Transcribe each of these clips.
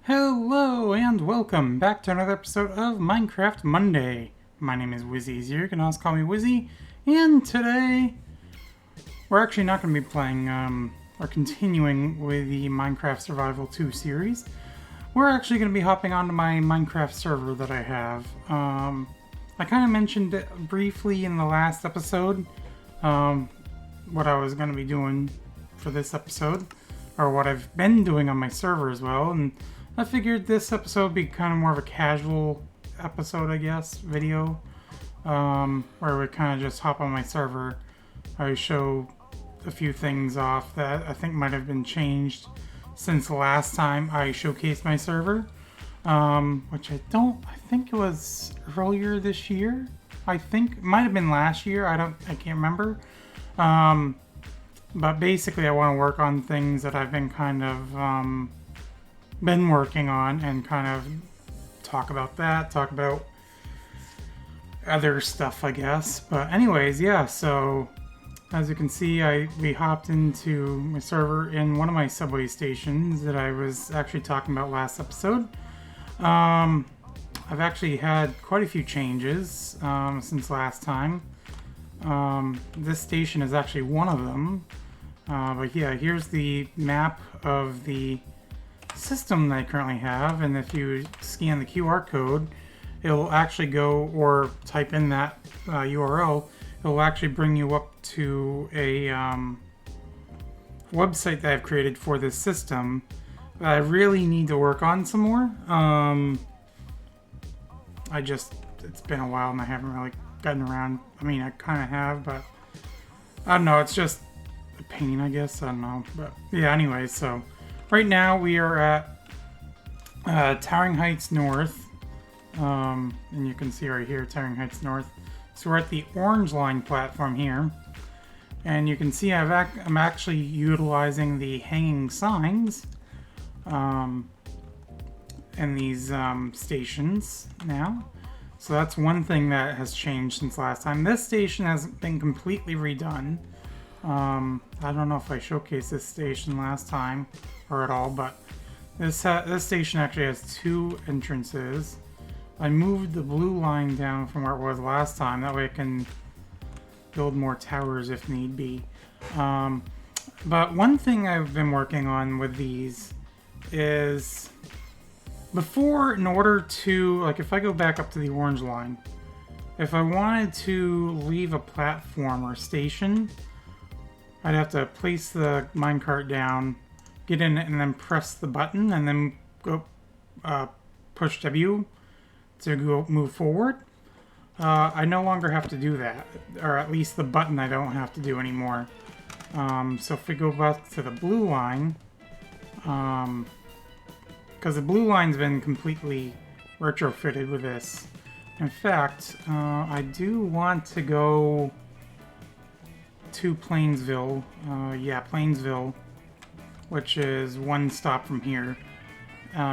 Hello and welcome back to another episode of Minecraft Monday. My name is Wizzy. You can also call me Wizzy. And today, we're actually not going to be playing or continuing with the Minecraft Survival 2 series. We're actually going to be hopping onto my Minecraft server that I have. I kind of mentioned it briefly in the last episode, what I was going to be doing for this episode, or what I've been doing on my server as well, and I figured this episode would be kind of more of a casual episode, I guess, video, where we kind of just hop on my server. I show a few things off that I think might have been changed since the last time I showcased my server, which I think it was earlier this year. I think it might have been last year. I can't remember. But basically, I want to work on things that I've been kind of been working on and kind of talk about other stuff, I guess. But anyways, yeah, so as you can see, we hopped into my server in one of my subway stations that I was actually talking about last episode. I've actually had quite a few changes since last time. This station is actually one of them. But yeah, here's the map of the system that I currently have, and if you scan the QR code, it'll actually go, or type in that URL, it'll actually bring you up to a website that I've created for this system that I really need to work on some more. It's been a while and I haven't really gotten around. I mean, I kind of have, but I don't know, it's just a pain, I guess. I don't know, but yeah, anyway, so right now we are at Towering Heights North, and you can see right here, Towering Heights North. So we're at the Orange Line platform here, and you can see I'm actually utilizing the hanging signs in these stations now. So that's one thing that has changed since last time. This station has been completely redone. I don't know if I showcased this station last time or at all, but this station actually has two entrances. I moved the blue line down from where it was last time. That way I can build more towers if need be. But one thing I've been working on with these is before, in order to, like, if I go back up to the orange line, if I wanted to leave a platform or station, I'd have to place the minecart down, get in it, and then press the button, and then go push W to go move forward. I no longer have to do that, or at least the button I don't have to do anymore. So if we go back to the blue line, because the blue line's been completely retrofitted with this. In fact, I do want to go to Plainsville, Plainsville, which is one stop from here,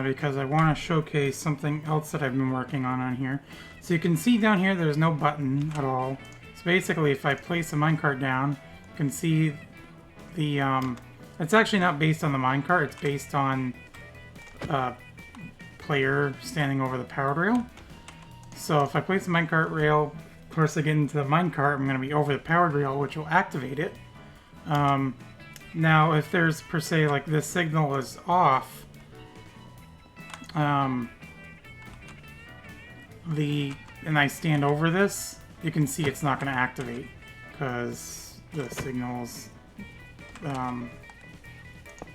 because I want to showcase something else that I've been working on here. So you can see down here there's no button at all. So basically, if I place the minecart down, you can see the, it's actually not based on the minecart, it's based on player standing over the powered rail. So if I place the minecart rail, of course I get into the minecart, I'm going to be over the powered rail, which will activate it. Now, if there's, per se, like this signal is off, and I stand over this, you can see it's not going to activate because the signal's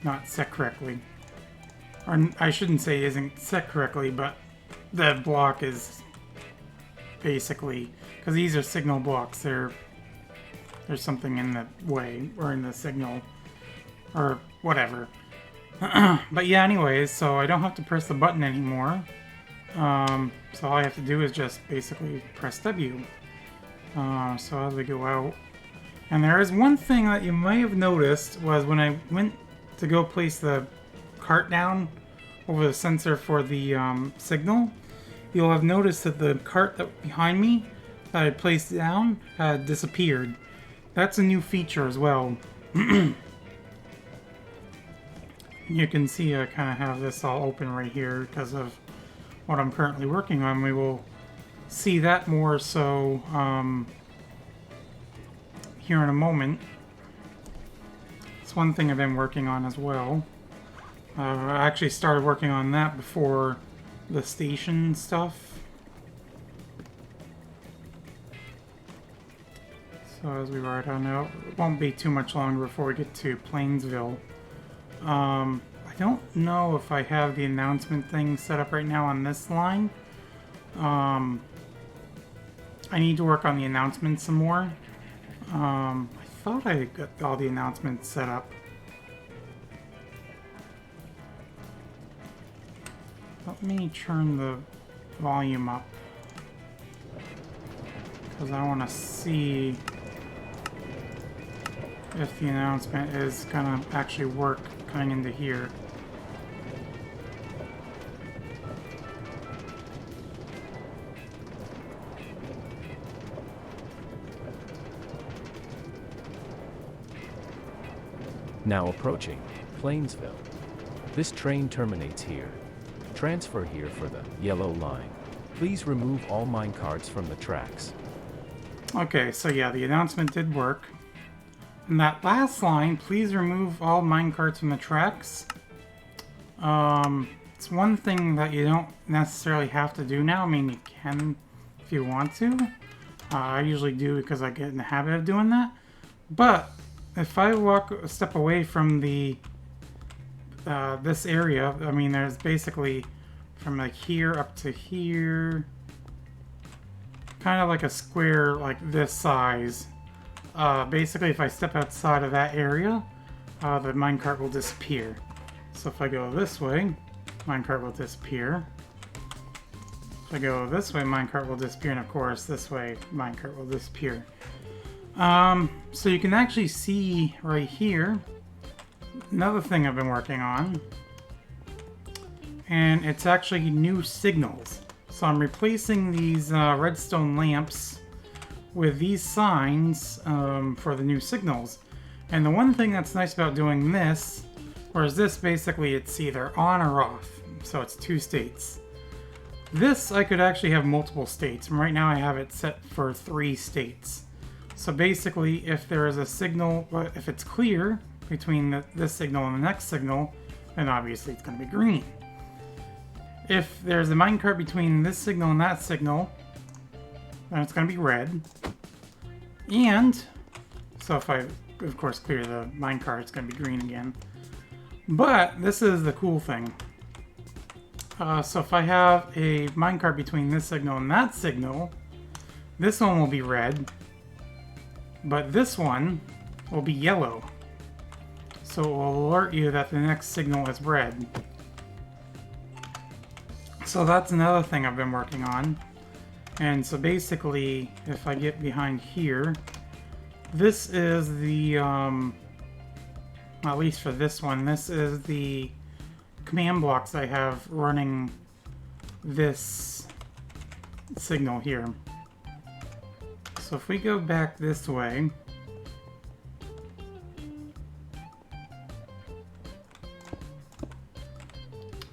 not set correctly. Or I shouldn't say isn't set correctly, but the block is basically, because these are signal blocks, there's something in the way, or in the signal, or whatever. But yeah, anyways, so I don't have to press the button anymore. So all I have to do is just basically press W. So as we go out, and there is one thing that you may have noticed was when I went to go place the cart down over the sensor for the signal, you'll have noticed that the cart that behind me that I placed down had disappeared. That's a new feature as well. You can see I kind of have this all open right here because of what I'm currently working on. We will see that more so here in a moment. It's one thing I've been working on as well. I actually started working on that before the station stuff. So as we ride on out, it won't be too much longer before we get to Plainsville. I don't know if I have the announcement thing set up right now on this line. I need to work on the announcements some more. I thought I got all the announcements set up. Let me turn the volume up, because I want to see if the announcement is gonna actually work coming into here. Now approaching Plainsville. This train terminates here. Transfer here for the yellow line. Please remove all minecarts from the tracks. Okay, so yeah, the announcement did work. And that last line, please remove all minecarts from the tracks. It's one thing that you don't necessarily have to do now. I mean, you can if you want to. I usually do because I get in the habit of doing that. But if I walk a step away from the this area, I mean, there's basically from like here up to here, kind of like a square like this size. Basically, if I step outside of that area, the minecart will disappear. So if I go this way, minecart will disappear. If I go this way, minecart will disappear, and of course, this way, minecart will disappear. So you can actually see right here, another thing I've been working on, and it's actually new signals. So I'm replacing these redstone lamps with these signs for the new signals. And the one thing that's nice about doing this, whereas this basically it's either on or off, so it's two states. This I could actually have multiple states, and right now I have it set for 3 states. So basically, if there is a signal, if it's clear between this signal and the next signal, then obviously it's going to be green. If there's a minecart between this signal and that signal, then it's going to be red. And, so if I, of course, clear the minecart, it's going to be green again. But, this is the cool thing. So if I have a minecart between this signal and that signal, this one will be red. But this one will be yellow. So it will alert you that the next signal is red. So that's another thing I've been working on. And so basically, if I get behind here, this is the, at least for this one, this is the command blocks I have running this signal here. So if we go back this way,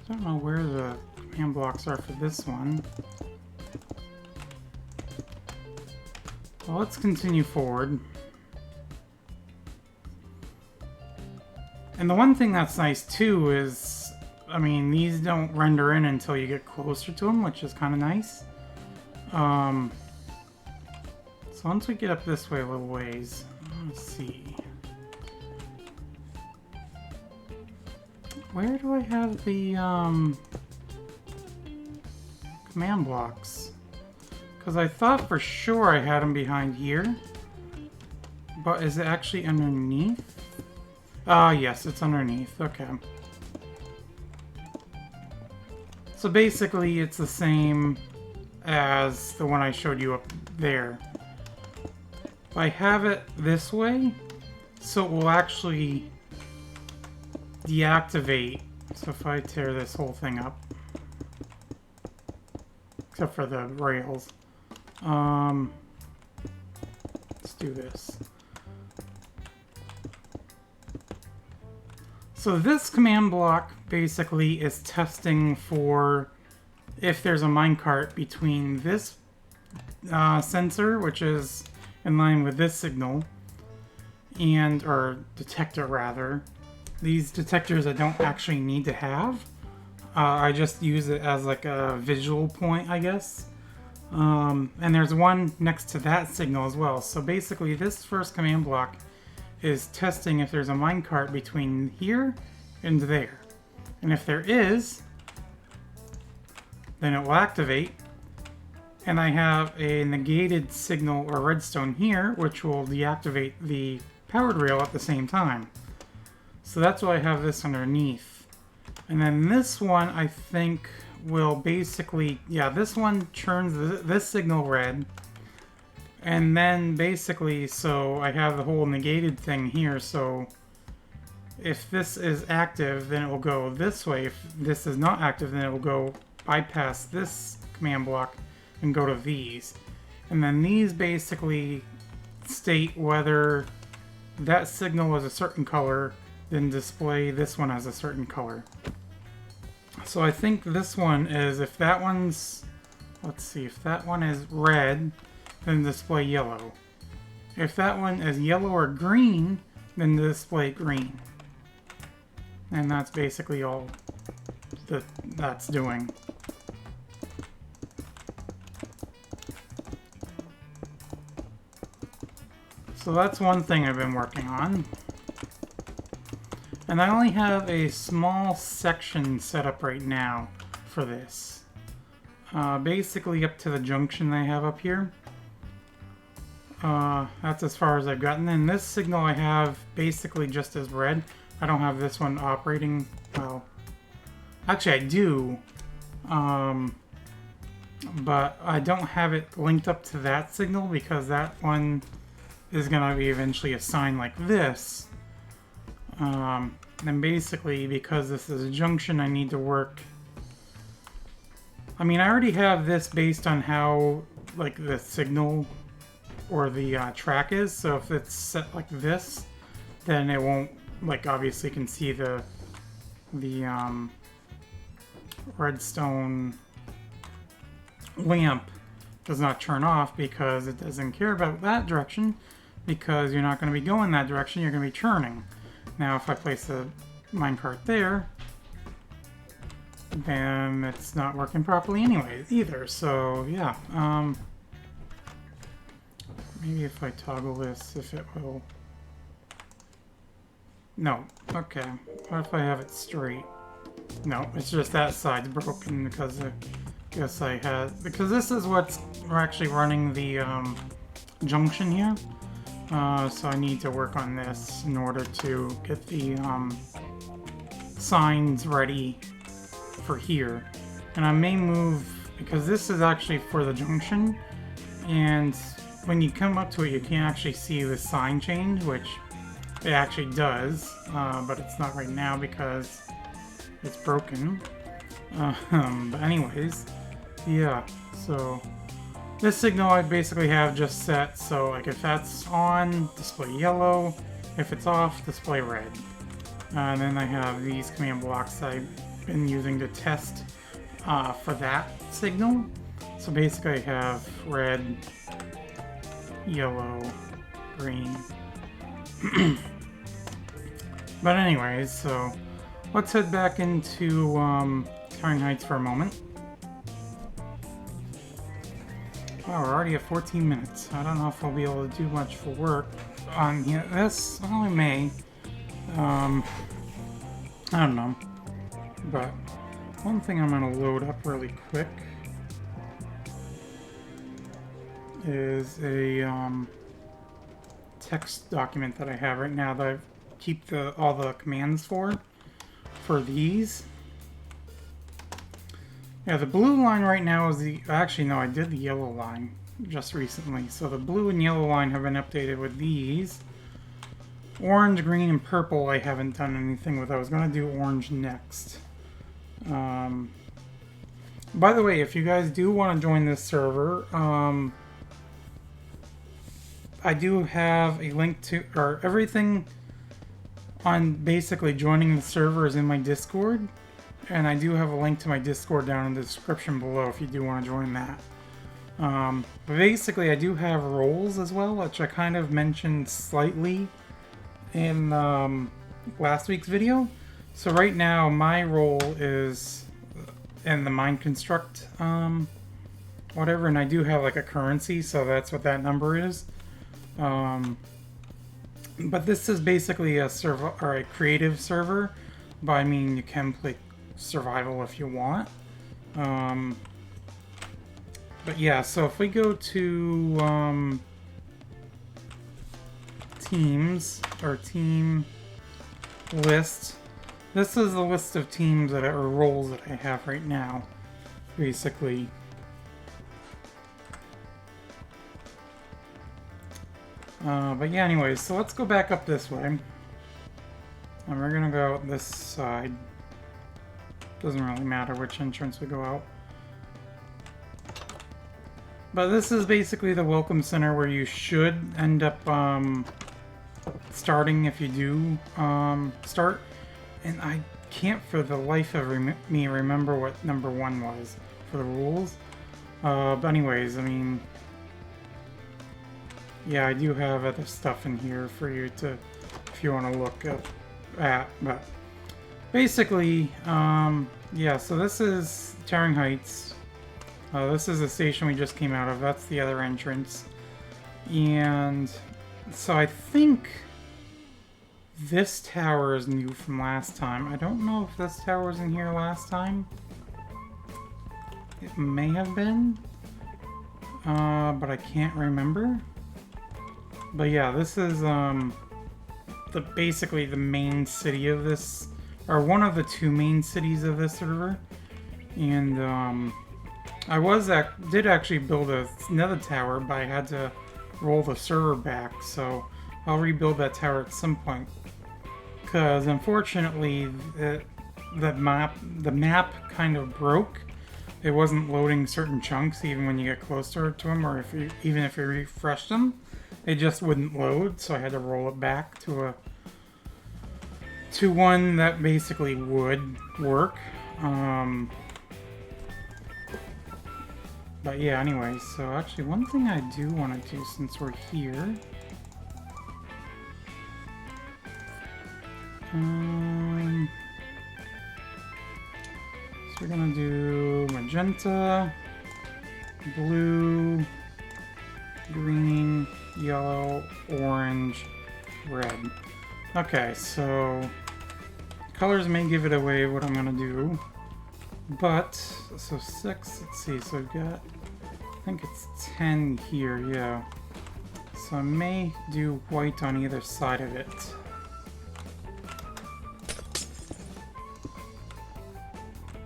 I don't know where the command blocks are for this one. Well, let's continue forward. And the one thing that's nice too is, I mean, these don't render in until you get closer to them, which is kind of nice. So once we get up this way a little ways, let's see. Where do I have the command blocks? Because I thought for sure I had them behind here. But is it actually underneath? Ah, yes, it's underneath. Okay. So basically, it's the same as the one I showed you up there. I have it this way, so it will actually deactivate. So if I tear this whole thing up, except for the rails, let's do this. So this command block basically is testing for if there's a minecart between this sensor, which is in line with this signal, or detector rather. These detectors I don't actually need to have. I just use it as like a visual point, I guess. And there's one next to that signal as well. So basically this first command block is testing if there's a minecart between here and there. And if there is, then it will activate. And I have a negated signal or redstone here, which will deactivate the powered rail at the same time. So that's why I have this underneath. And then this one, I think, will basically, yeah, this one turns this signal red. And then basically, so I have the whole negated thing here. So if this is active, then it will go this way. If this is not active, then it will go bypass this command block and go to these. And then these basically state whether that signal is a certain color, then display this one as a certain color. So I think this one is, if that one's, let's see, if that one is red, then display yellow. If that one is yellow or green, then display green. And that's basically all that's doing. So that's one thing I've been working on. And I only have a small section set up right now for this. Basically up to the junction I have up here. That's as far as I've gotten. And this signal I have basically just as red. I don't have this one operating. Well, actually I do. But I don't have it linked up to that signal because that one is going to be eventually assigned like this. And basically, because this is a junction, I need to work. I mean, I already have this based on how, like, the signal or the track is. So if it's set like this, then it won't, like, obviously can see the redstone lamp does not turn off because it doesn't care about that direction, because you're not going to be going that direction, you're going to be turning. Now if I place the minecart there, then it's not working properly anyways either. So yeah, maybe if I toggle this, if it will. No, okay. What if I have it straight? No, it's just that side's broken because I guess I had, because this is what's actually running the junction here. So I need to work on this in order to get the signs ready for here. And I may move, because this is actually for the junction, and when you come up to it you can't actually see the sign change, which it actually does, but it's not right now because it's broken. But anyways, yeah, so this signal I basically have just set, so like if that's on, display yellow, if it's off, display red. And then I have these command blocks I've been using to test for that signal. So basically I have red, yellow, green. But anyways, so let's head back into Towering Heights for a moment. Wow, we're already at 14 minutes. I don't know if I'll be able to do much for work on this. Well, I may. I don't know. But one thing I'm going to load up really quick is a text document that I have right now that I keep all the commands for these. Yeah, the blue line right now is the... Actually, no, I did the yellow line just recently. So the blue and yellow line have been updated with these. Orange, green, and purple I haven't done anything with. I was going to do orange next. By the way, if you guys do want to join this server, I do have a link to... or everything on basically joining the server is in my Discord, and I do have a link to my Discord down in the description below if you do want to join that. But basically, I do have roles as well, which I kind of mentioned slightly in last week's video. So right now, my role is in the Mine Construct, whatever, and I do have like a currency, so that's what that number is. But this is basically a server or a creative server, but I mean you can play survival if you want. But yeah, so if we go to teams or team list, this is the list of teams that are roles that I have right now, basically. But yeah, anyways, so let's go back up this way. And we're gonna go out this side. Doesn't really matter which entrance we go out. But this is basically the welcome center where you should end up starting if you do start. And I can't for the life of me remember what number 1 was for the rules. But anyways, I mean... yeah, I do have other stuff in here for you to, if you want to look at, but basically, yeah, so this is Towering Heights. This is the station we just came out of. That's the other entrance. And so I think this tower is new from last time. I don't know if this tower was in here last time. It may have been, but I can't remember. But yeah, this is basically the main city of this, or one of the 2 main cities of this server. And I did actually build another tower, but I had to roll the server back, so I'll rebuild that tower at some point. Because unfortunately, the map kind of broke. It wasn't loading certain chunks even when you get closer to them, or even if you refreshed them. It just wouldn't load, so I had to roll it back to one that basically would work. But yeah, anyway, so actually one thing I do want to do since we're here... so we're gonna do magenta, blue, green, yellow, orange, red. Okay, so colors may give it away what I'm gonna do, but so 6, let's see, so I've got, I think it's 10 here, yeah. So I may do white on either side of it.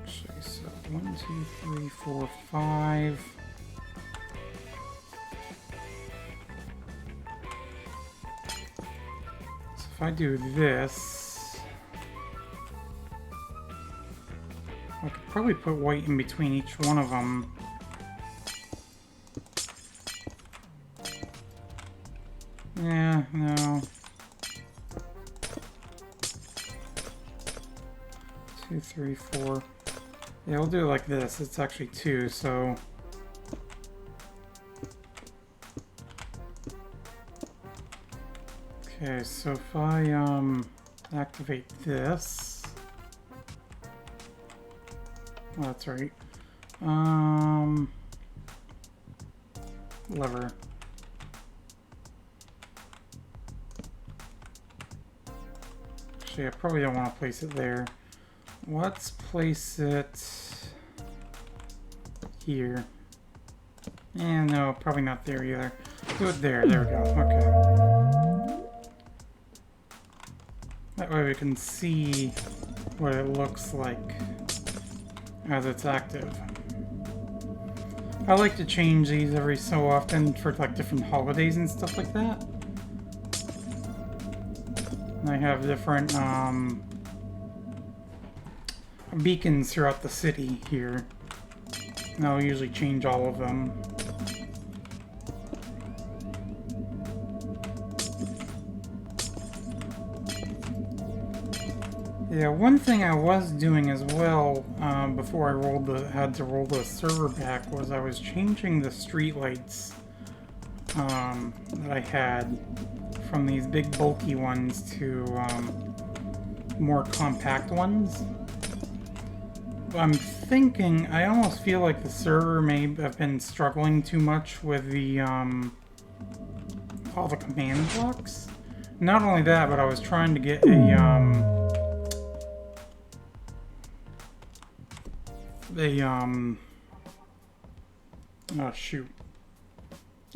Actually, so 1, 2, 3, 4, 5. If I do this, I could probably put white in between each one of them. Yeah, no. 2, 3, 4. Yeah, we'll do it like this. It's actually 2, so... Okay, so if I activate this, oh, that's right. Lever. Actually, I probably don't want to place it there. Let's place it here. And no, probably not there either. Do it there. There we go. Okay. That way we can see what it looks like as it's active. I like to change these every so often for like different holidays and stuff like that. And I have different beacons throughout the city here. And I'll usually change all of them. Yeah, one thing I was doing as well before I had to roll the server back was I was changing the streetlights that I had from these big bulky ones to more compact ones. I'm thinking, I almost feel like the server may have been struggling too much with the all the command blocks. Not only that, but I was trying to get oh shoot.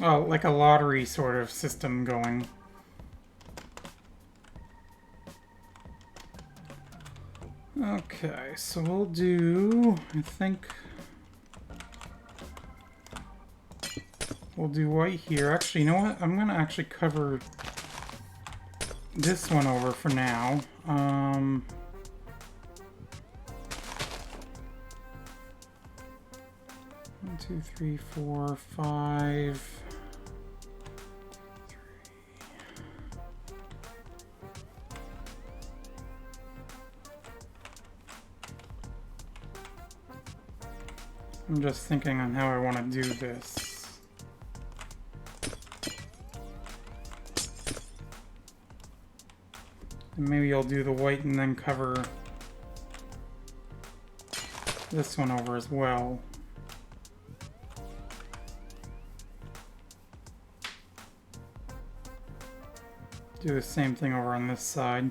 Oh, like a lottery sort of system going. Okay, so we'll do, I think, we'll do white here. Actually, you know what? I'm gonna actually cover this one over for now. 1, 2, 3, 4, 5. I'm just thinking on how I want to do this. And maybe I'll do the white and then cover this one over as well. Do the same thing over on this side.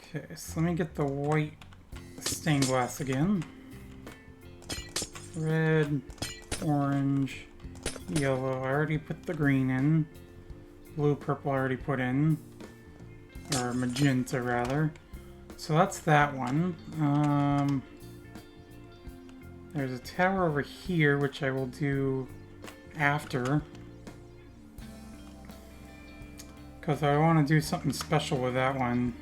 Okay, so let me get the white stained glass again. Red, orange, yellow. I already put the green in. Blue, purple I already put in. Or magenta rather. So that's that one. There's a tower over here which I will do after. Because I want to do something special with that one.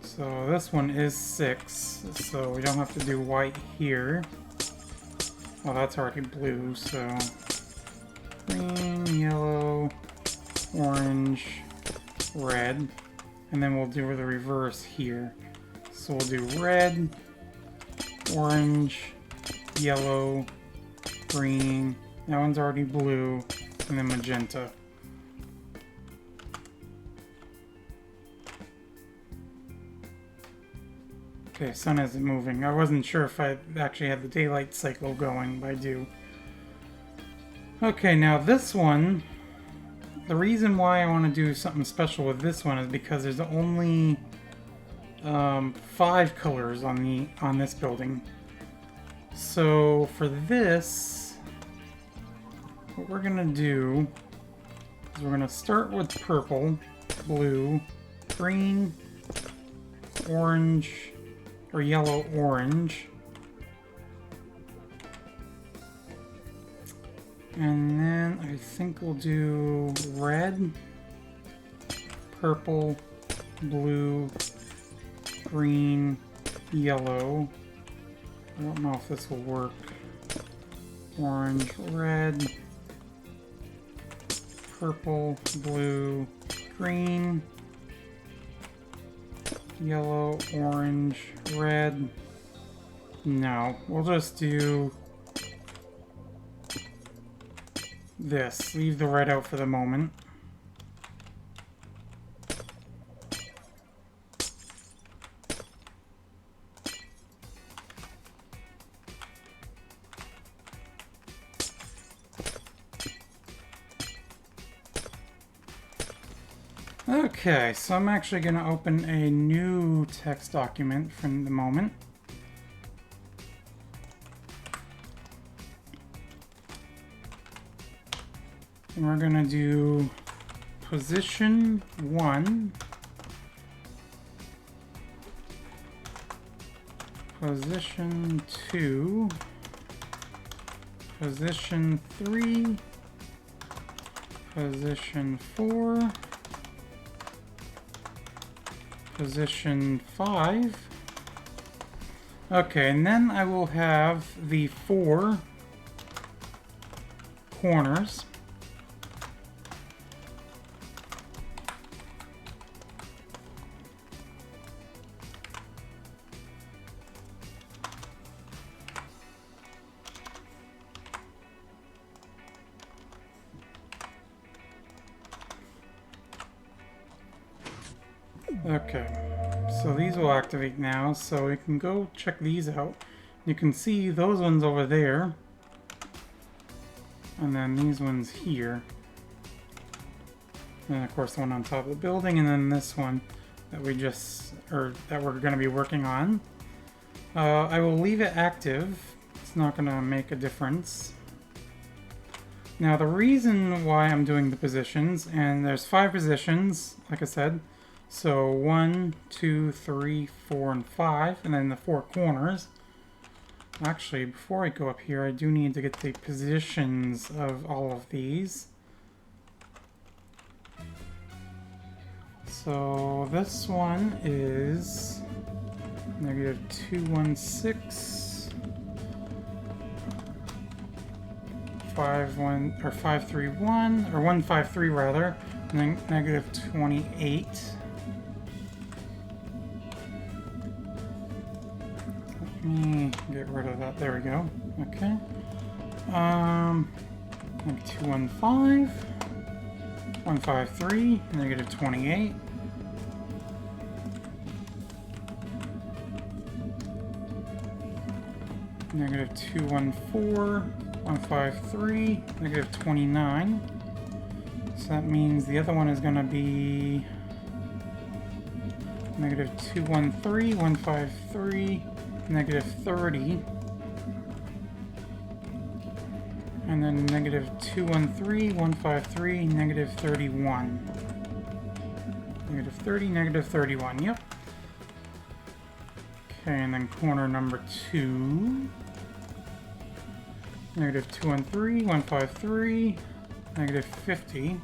So this one is 6, so we don't have to do white here. Well, that's already blue, so green, yellow, orange, red, and then we'll do the reverse here. So we'll do red, orange, yellow, green, that one's already blue, and then magenta. Okay, sun isn't moving. I wasn't sure if I actually had the daylight cycle going, but I do. Okay, now this one, the reason why I want to do something special with this one is because there's only 5 colors on this building. So for this, what we're gonna do is we're gonna start with purple, blue, green, orange, or yellow, orange. And then I think we'll do red, purple, blue, green, yellow. I don't know if this will work. Orange, red, purple, blue, green, yellow, orange, red. No, we'll just do this. Leave the red out for the moment. Okay, so I'm actually going to open a new text document from the moment. And we're going to do position 1, position 2, position 3, position 4, position 5. Okay, and then I will have the 4 corners. Okay, so these will activate now, so we can go check these out. You can see those ones over there, and then these ones here. And of course the one on top of the building, and then this one that we just, or that we're going to be working on. I will leave it active. It's not going to make a difference. Now the reason why I'm doing the positions, and there's 5 positions, like I said. So 1, 2, 3, 4, and 5, and then the 4 corners. Actually, before I go up here, I do need to get the positions of all of these. So this one is negative 216, 531, or 153 rather, and then negative 28. Let me get rid of that. There we go. Okay. Maybe 215, 153, negative 28. Negative 214, 153, negative 29. So that means the other one is going to be negative 213, 153, negative 30. And then negative 213, 153, negative 31. Negative 30, negative 31, yep. Okay, and then corner number 2. Negative 213, 153, negative 50.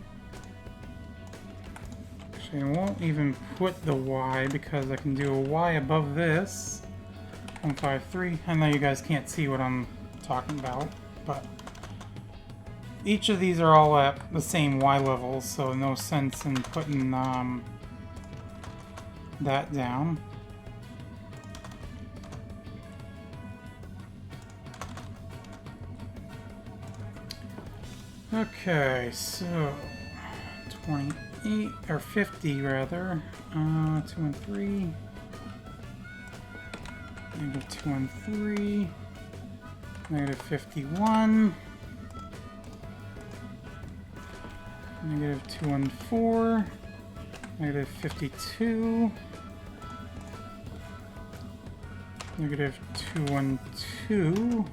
Actually, I won't even put the Y because I can do a Y above this. 153. I know you guys can't see what I'm talking about, but each of these are all at the same Y level, so no sense in putting that down. Okay, so 28 or 50 rather. 2 and 3. Negative 2 and 3. Negative 51. Negative 2 and 4. Negative 52. Negative 2 and 2.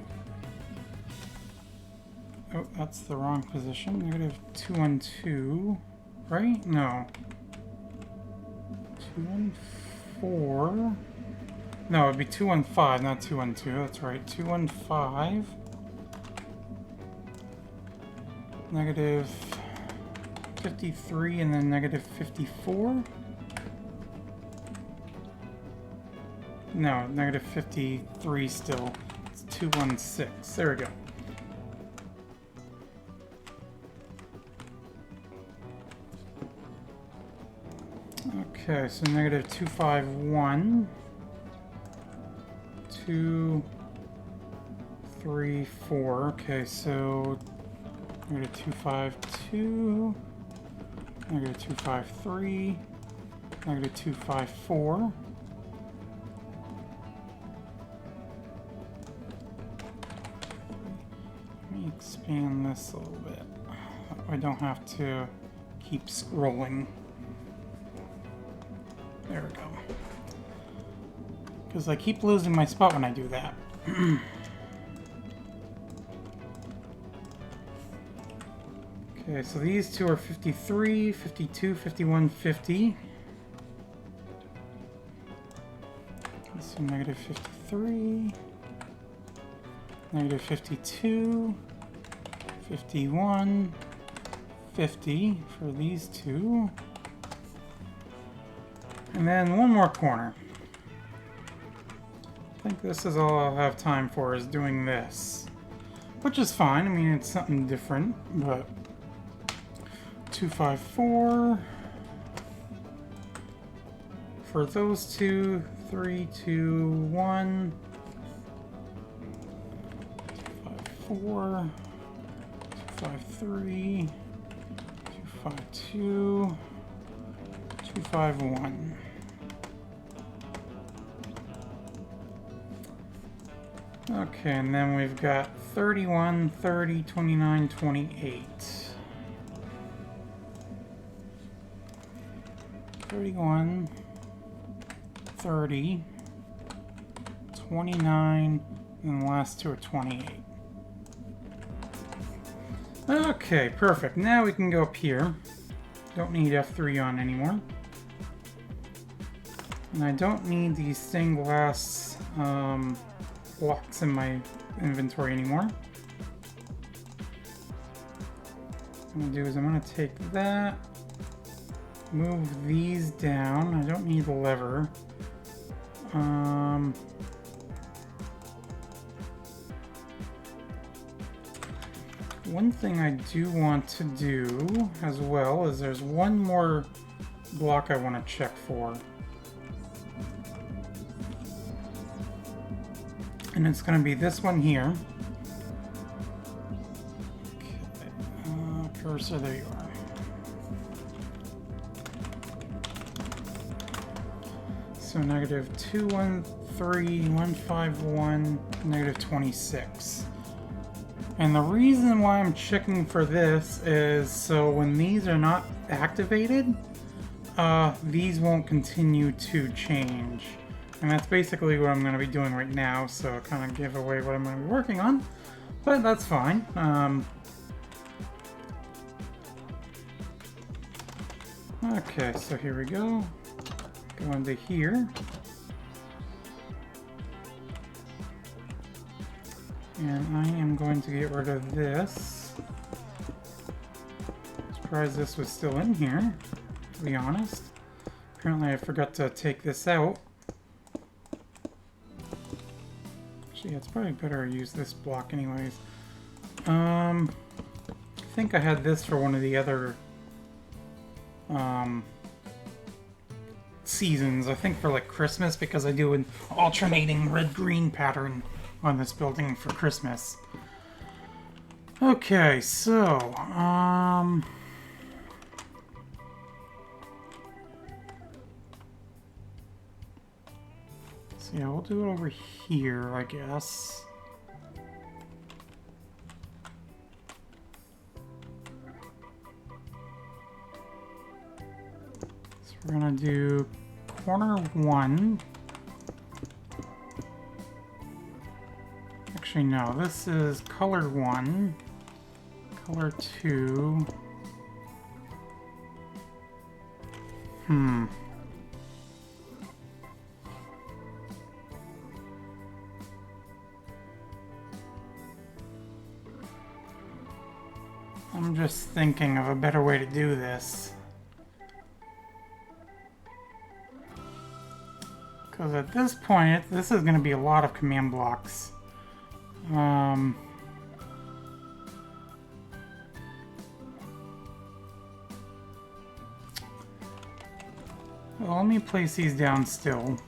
Oh, that's the wrong position. Negative 2 and 2. Right? No. 2 and 4. No, it'd be 2 and 5, not 2 and 2. That's right. 2 and 5. Negative 53 and then negative 54. No, negative 53 still. It's 216. There we go. Okay, so negative 251. 2, 3, 4. Okay, so negative 252. Negative 253. Negative 254. Let me expand this a little bit. I don't have to keep scrolling. There we go. Because I keep losing my spot when I do that. Okay, so these two are 53, 52, 51, 50. So negative 53, negative 52, 51, 50 for these two. And then one more corner. I think this is all I'll have time for, is doing this. which is fine. I mean, it's something different, but 254 for those two. 3, 2, 1. 254, 253, 252, 251. Okay, and then we've got 31, 30, 29, 28. 31, 30, 29, and the last two are 28. Okay, perfect. Now we can go up here. Don't need F3 on anymore. And I don't need these stained glass blocks in my inventory anymore. What I'm going to do is I'm going to take that, move these down. I don't need the lever. One thing I do want to do as well is there's one more block I want to check for. And it's going to be this one here. Okay. Cursor, there you are. So negative 213, 151, negative 26. And the reason why I'm checking for this is so when these are not activated, these won't continue to change. And that's basically what I'm going to be doing right now, so I kind of give away what I'm going to be working on, but that's fine. Okay, so here we go. Go into here. And I am going to get rid of this. Surprised this was still in here, to be honest. Apparently I forgot to take this out. Actually, it's probably better to use this block anyways. I think I had this for one of the other seasons. I think for like Christmas, because I do an alternating red-green pattern on this building for Christmas. Okay, so so yeah, we'll do it over here, I guess. So we're gonna do corner 1. Actually, no, this is color 1, color 2. I'm just thinking of a better way to do this. Because at this point, this is going to be a lot of command blocks. Well, let me place these down still.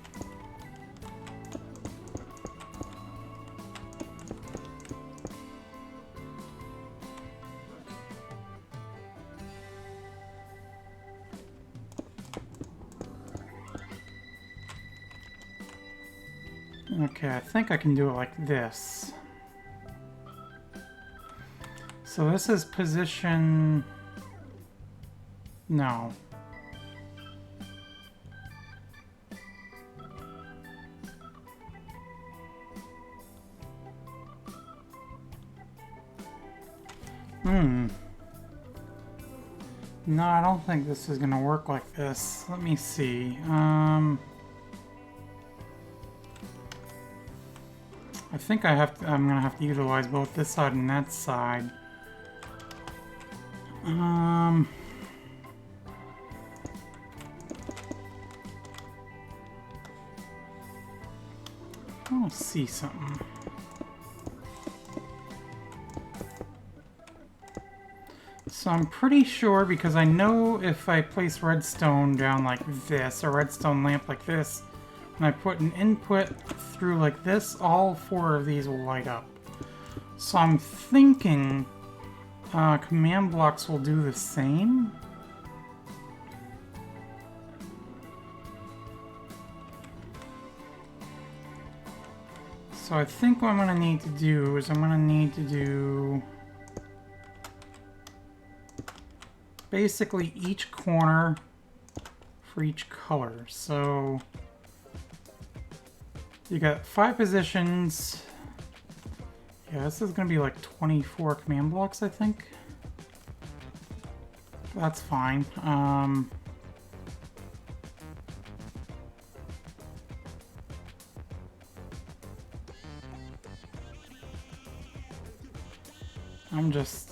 Okay, I think I can do it like this. So this is position... No. No, I don't think this is gonna work like this. Let me see. I think I'm gonna have to utilize both this side and that side. I want to see something. So I'm pretty sure, because I know if I place redstone down like this, a redstone lamp like this, and I put an input through like this, all 4 of these will light up. So I'm thinking command blocks will do the same. So I think what I'm going to need to do is I'm going to need to do basically each corner for each color. So you got 5 positions. Yeah, this is going to be like 24 command blocks, I think. That's fine.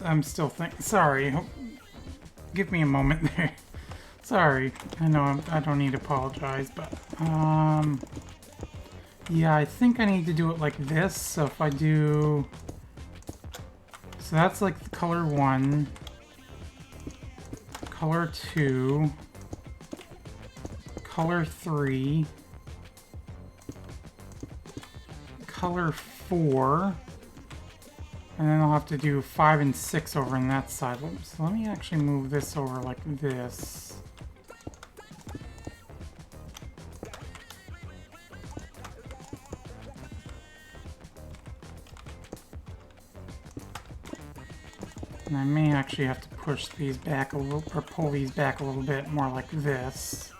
I'm still thinking. Sorry. Give me a moment there. Sorry. I know I don't need to apologize, but, yeah, I think I need to do it like this. So if I do... So that's like color 1, color 2, color 3, color 4, and then I'll have to do 5 and 6 over on that side. So let me actually move this over like this. And I may actually have to push these back a little, or pull these back a little bit more like this.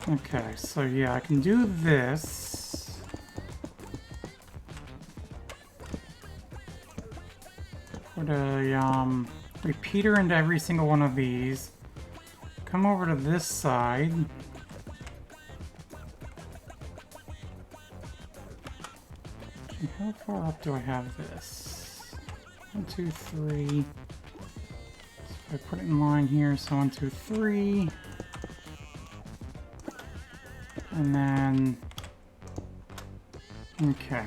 Okay, so yeah, I can do this. Put a repeater into every single one of these. Come over to this side. How far up do I have this? 1, 2, 3. So if I put it in line here, so 1, 2, 3. And then... Okay.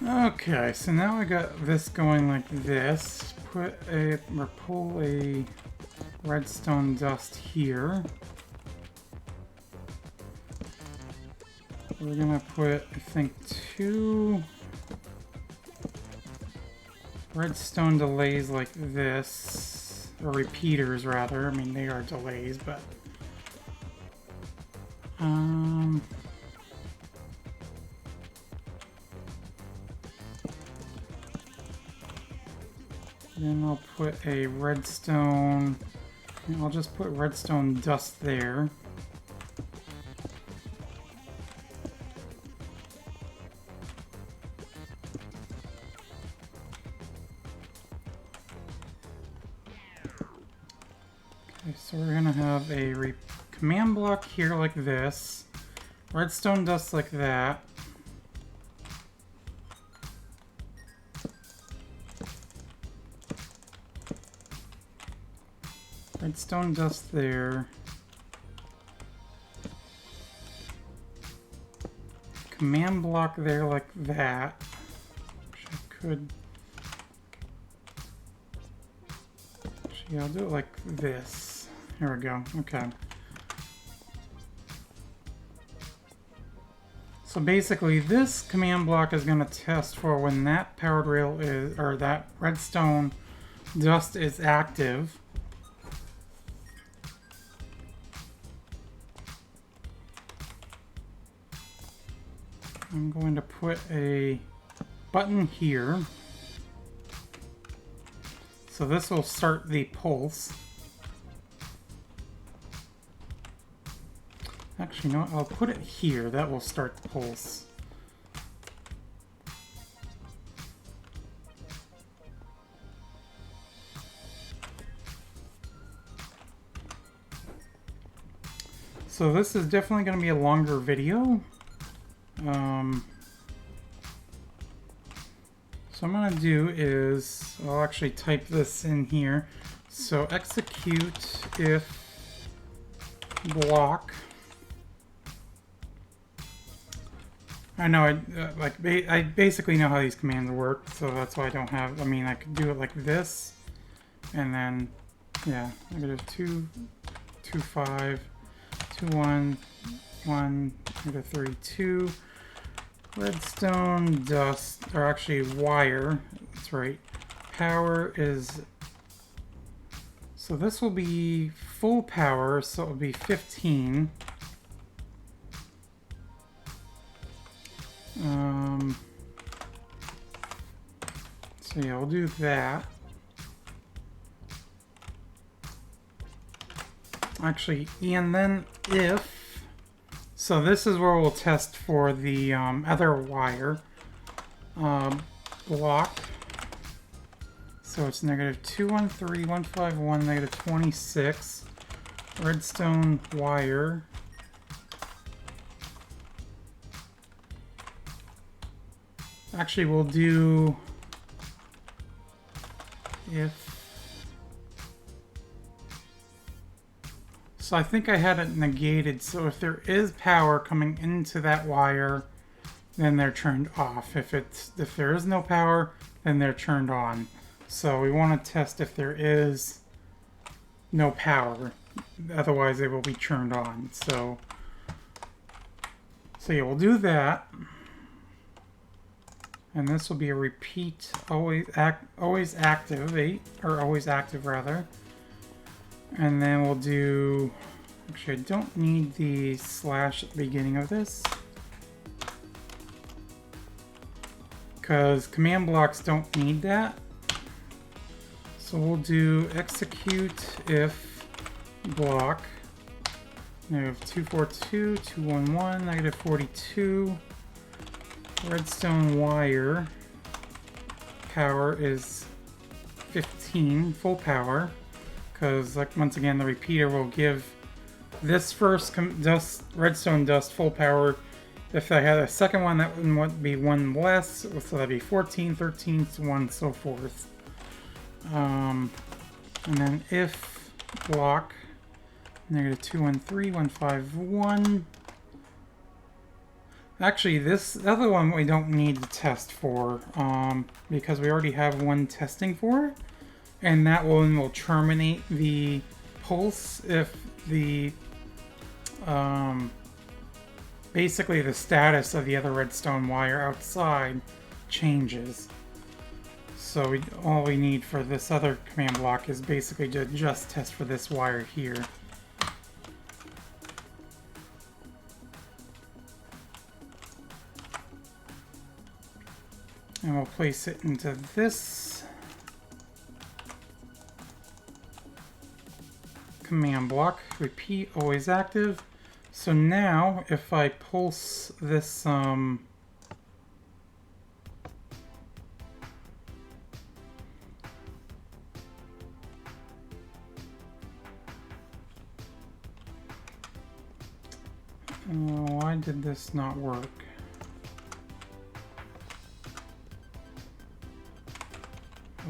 Okay, so now I got this going like this. Put a, or pull a redstone dust here. We're gonna put, I think, 2 redstone delays like this, or repeaters rather. I mean, they are delays, but then I'll put a redstone, and I'll just put redstone dust there. Okay, so we're gonna have a command block here like this, redstone dust like that. Redstone dust there. Command block there like that. Which I could... Actually, I'll do it like this. Here we go. Okay. So basically, this command block is going to test for when that powered rail is, or that redstone dust is active. I'm going to put a button here. So this will start the pulse. Actually, no, I'll put it here. That will start the pulse. So this is definitely going to be a longer video. So what I'm going to do is, I'll actually type this in here. So execute if block. I know, I basically know how these commands work, so that's why I don't have, I mean, I could do it like this, and then, yeah, -2, 2, 5, 2, 1, 1, -3, 2, redstone, dust, or actually wire, that's right, power is, so this will be full power, so it will be 15. So yeah, we'll do that. Actually, and then if, so this is where we'll test for the other wire block. So it's -213, 151, -26, redstone wire. Actually, we'll do if, so I think I had it negated, so if there is power coming into that wire, then they're turned off. If there is no power, then they're turned on. So we want to test if there is no power, otherwise they will be turned on. So yeah, we'll do that. And this will be a repeat, always activate, or always active rather. And then we'll do, actually I don't need the slash at the beginning of this, because command blocks don't need that. So we'll do execute if block, -242, 211, -42, redstone wire, power is 15, full power, because like once again the repeater will give this first redstone dust full power. If I had a second one, that would be one less, so that'd be 14, 13, so on and so forth. And then if block, -213, 151. Actually, this other one we don't need to test for, because we already have one testing for, and that one will terminate the pulse if the basically the status of the other redstone wire outside changes. So all we need for this other command block is basically to just test for this wire here. And we'll place it into this command block. Repeat, always active. So now, if I pulse this, why did this not work?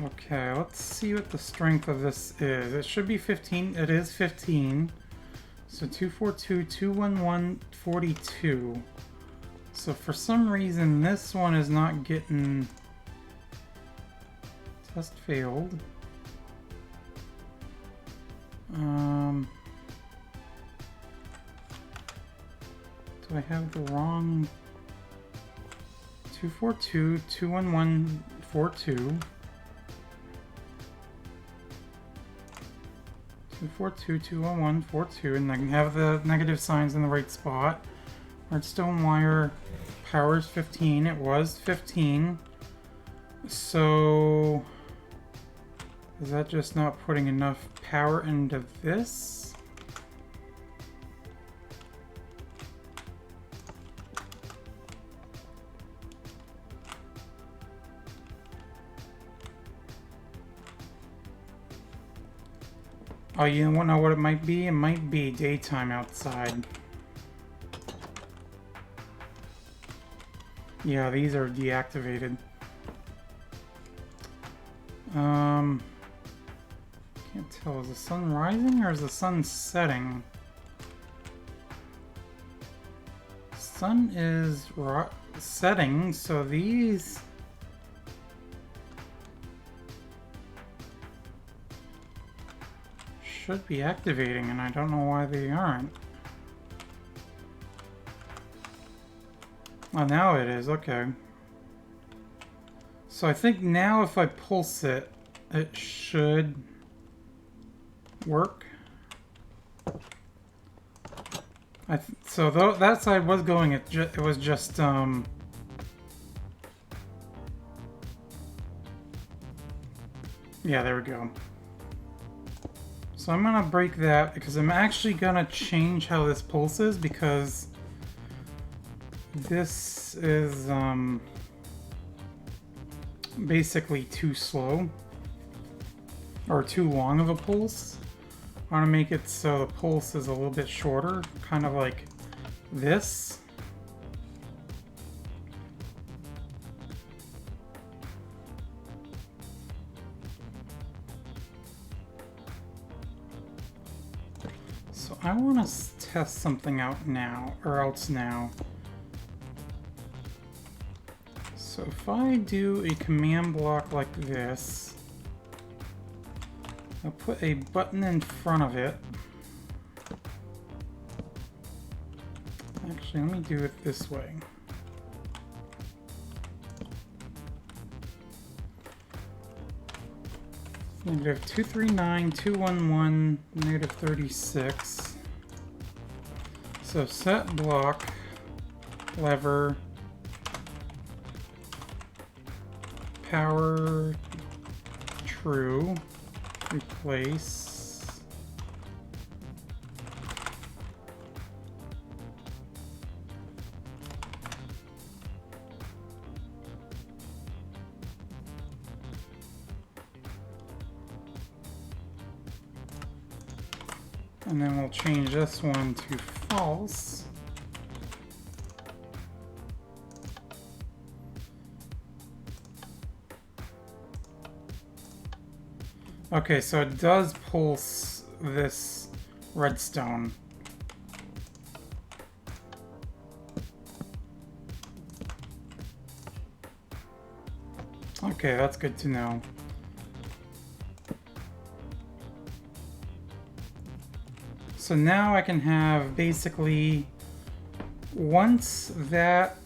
Okay, let's see what the strength of this is. It should be 15. It is 15. So 242, 211, 42. So for some reason this one is not getting... Test failed. Do I have the wrong... 242, 211, 42. 242, 211, 42, and I can have the negative signs in the right spot. Redstone wire, power is 15. It was 15. So is that just not putting enough power into this? Oh, you know what it might be? It might be daytime outside. Yeah, these are deactivated. Can't tell, is the sun rising or is the sun setting? Sun is setting, so these should be activating, and I don't know why they aren't. Oh, now it is, okay. So I think now if I pulse it, it should work. So that side was going, it was just, yeah, there we go. So I'm gonna break that because I'm actually gonna change how this pulses because this is, basically too slow or too long of a pulse. I want to make it so the pulse is a little bit shorter, kind of like this. So I want to test something out now, or else now. So if I do a command block like this, I'll put a button in front of it. Actually, let me do it this way. -239, 211, -36. So set block, lever, power, true, replace. And then we'll change this one to false. Okay, so it does pulse this redstone. Okay, that's good to know. So now I can have basically, once that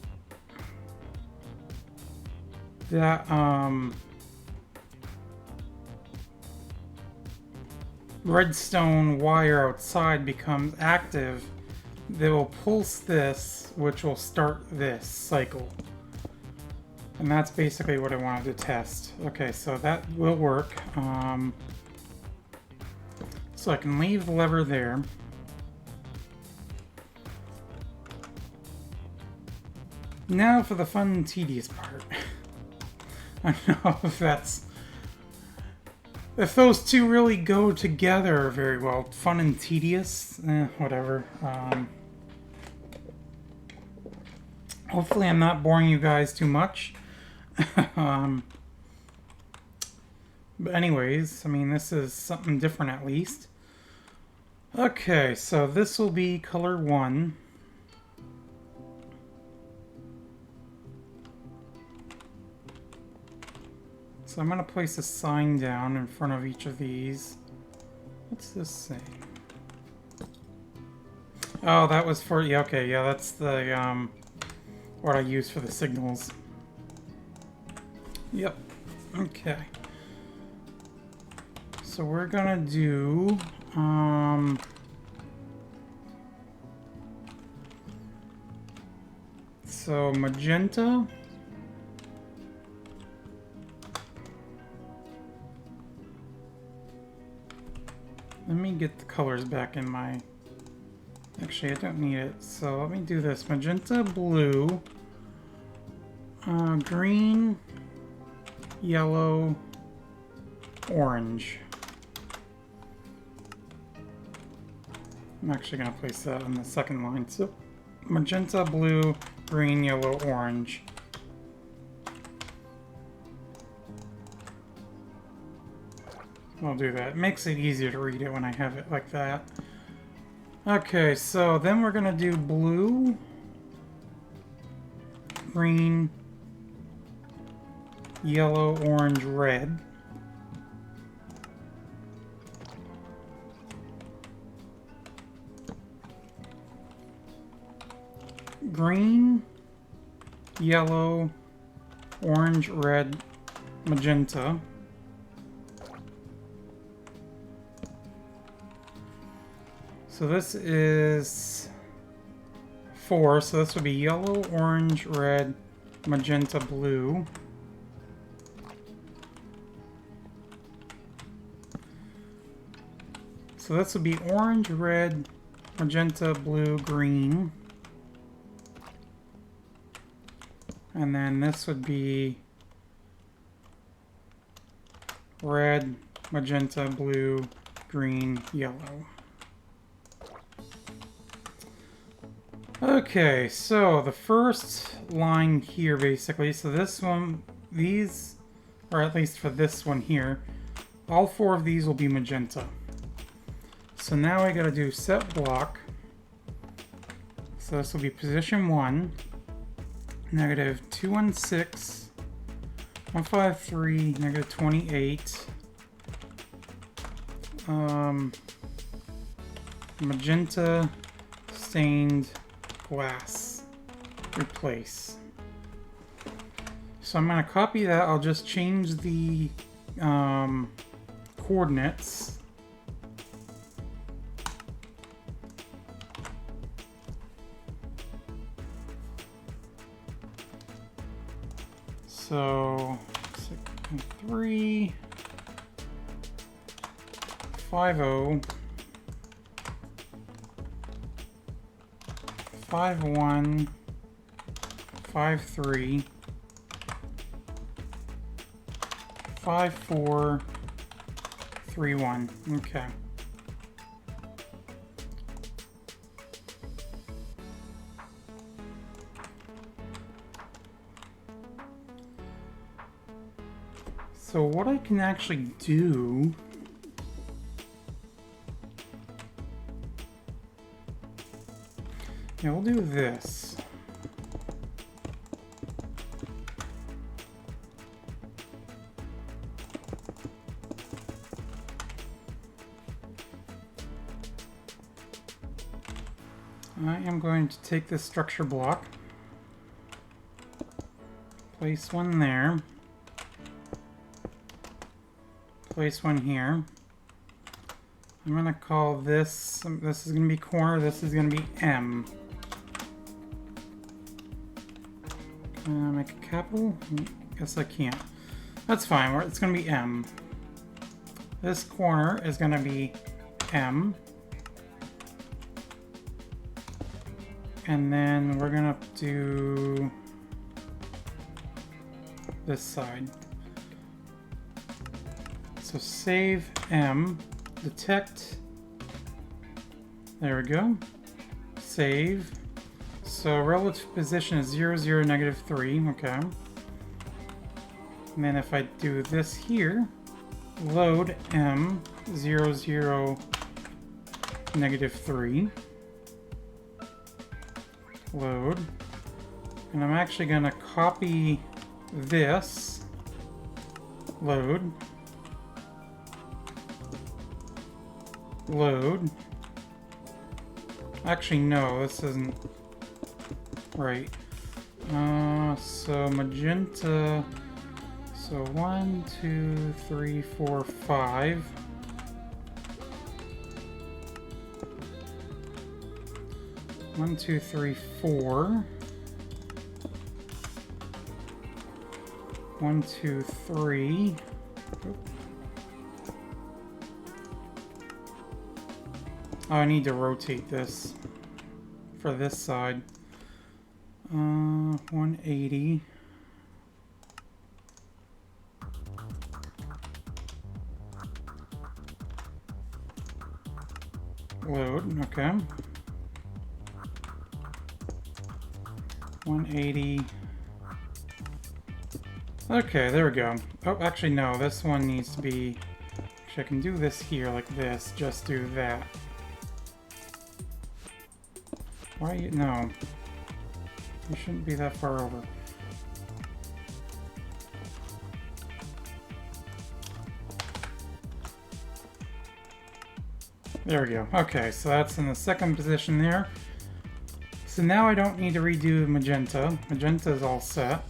redstone wire outside becomes active, they will pulse this, which will start this cycle. And that's basically what I wanted to test. Okay, so that will work. So I can leave the lever there. Now for the fun and tedious part. I don't know if those two really go together very well. Fun and tedious, whatever. Hopefully I'm not boring you guys too much. But anyways, I mean, this is something different at least. Okay, so this will be color 1. So I'm going to place a sign down in front of each of these. What's this say? Oh, that was for... Yeah, okay, yeah, that's the, what I use for the signals. Yep. Okay. So we're gonna do, so magenta. Let me get the colors back in my... Actually, I don't need it. So let me do this. Magenta, blue, green, yellow, orange. I'm actually going to place that on the second line. So magenta, blue, green, yellow, orange. I'll do that. It makes it easier to read it when I have it like that. Okay, so then we're gonna do blue, green, yellow, orange, red. Green, yellow, orange, red, magenta. So this is 4, so this would be yellow, orange, red, magenta, blue. So this would be orange, red, magenta, blue, green. And then this would be red, magenta, blue, green, yellow. Okay, so the first line here basically, so this one, these, or at least for this one here, all 4 of these will be magenta. So now I gotta do set block. So this will be position 1, negative 216, 153, negative 28, magenta, stained glass, replace. So I'm going to copy that. I'll just change the coordinates. So 3, 50, 51, 53, 54, 31. Okay. So what I can actually do yeah, we'll do this. I am going to take this structure block, place one there, place one here. I'm going to call this is going to be corner, this is going to be M. Can I make a capital? Guess I can't. That's fine, it's going to be M. This corner is going to be M. And then we're going to do this side. So save M, detect, there we go, save. So relative position is 0, 0, negative 3, okay. And then if I do this here, load M, 0, 0, negative 3, load. And I'm actually going to copy this, load, load. Actually, no, this isn't right. So magenta. So 1, 2, 3, 4, 5. One, two, three, 4. 1, 2, 3. Oh, I need to rotate this for this side. 180. Load, okay. 180. Okay, there we go. Oh, actually no, this one needs to be Actually, I can do this here like this. Just do that. Why you... No. You shouldn't be that far over. There we go. Okay, so that's in the second position there. So now I don't need to redo magenta. Magenta is all set.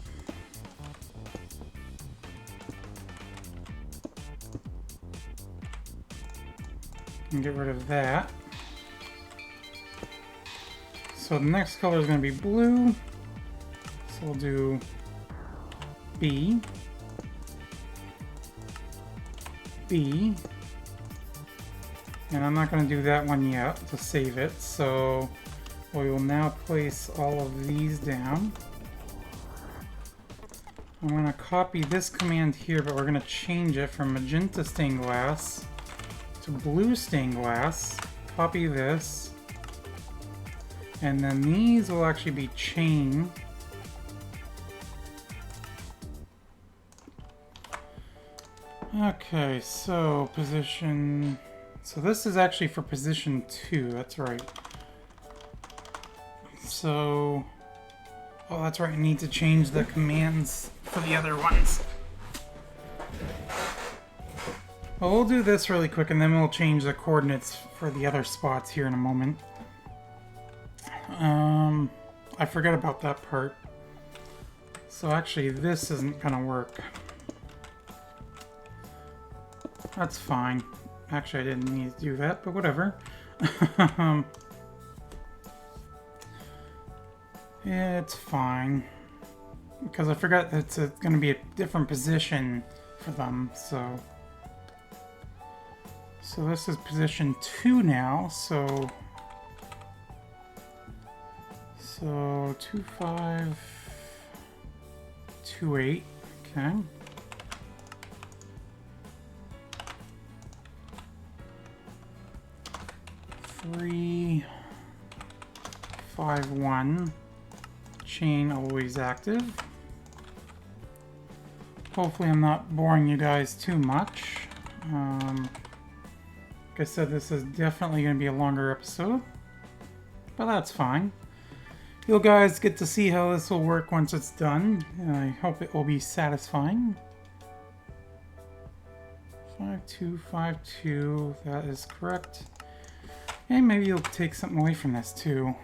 And get rid of that. So the next color is going to be blue. So we'll do B. B. And I'm not going to do that one yet to save it. So we will now place all of these down. I'm going to copy this command here, but we're going to change it from magenta stained glass to blue stained glass. Copy this. And then these will actually be chain. Okay, so position... So this is actually for position 2, that's right. So... Oh, that's right, I need to change the commands for the other ones. Well, we'll do this really quick and then we'll change the coordinates for the other spots here in a moment. I forgot about that part. So actually this isn't gonna work. That's fine. Actually, I didn't need to do that, but whatever. Yeah, it's fine. Because I forgot that it's going to be a different position for them, so... So this is position 2 now, so... So, 2, 5... 2, 8, okay. 3, 5, 1. Chain always active. Hopefully I'm not boring you guys too much. Like I said, this is definitely going to be a longer episode, but that's fine. You guys get to see how this will work once it's done, and I hope it will be satisfying. 5252, that is correct. And maybe you'll take something away from this too.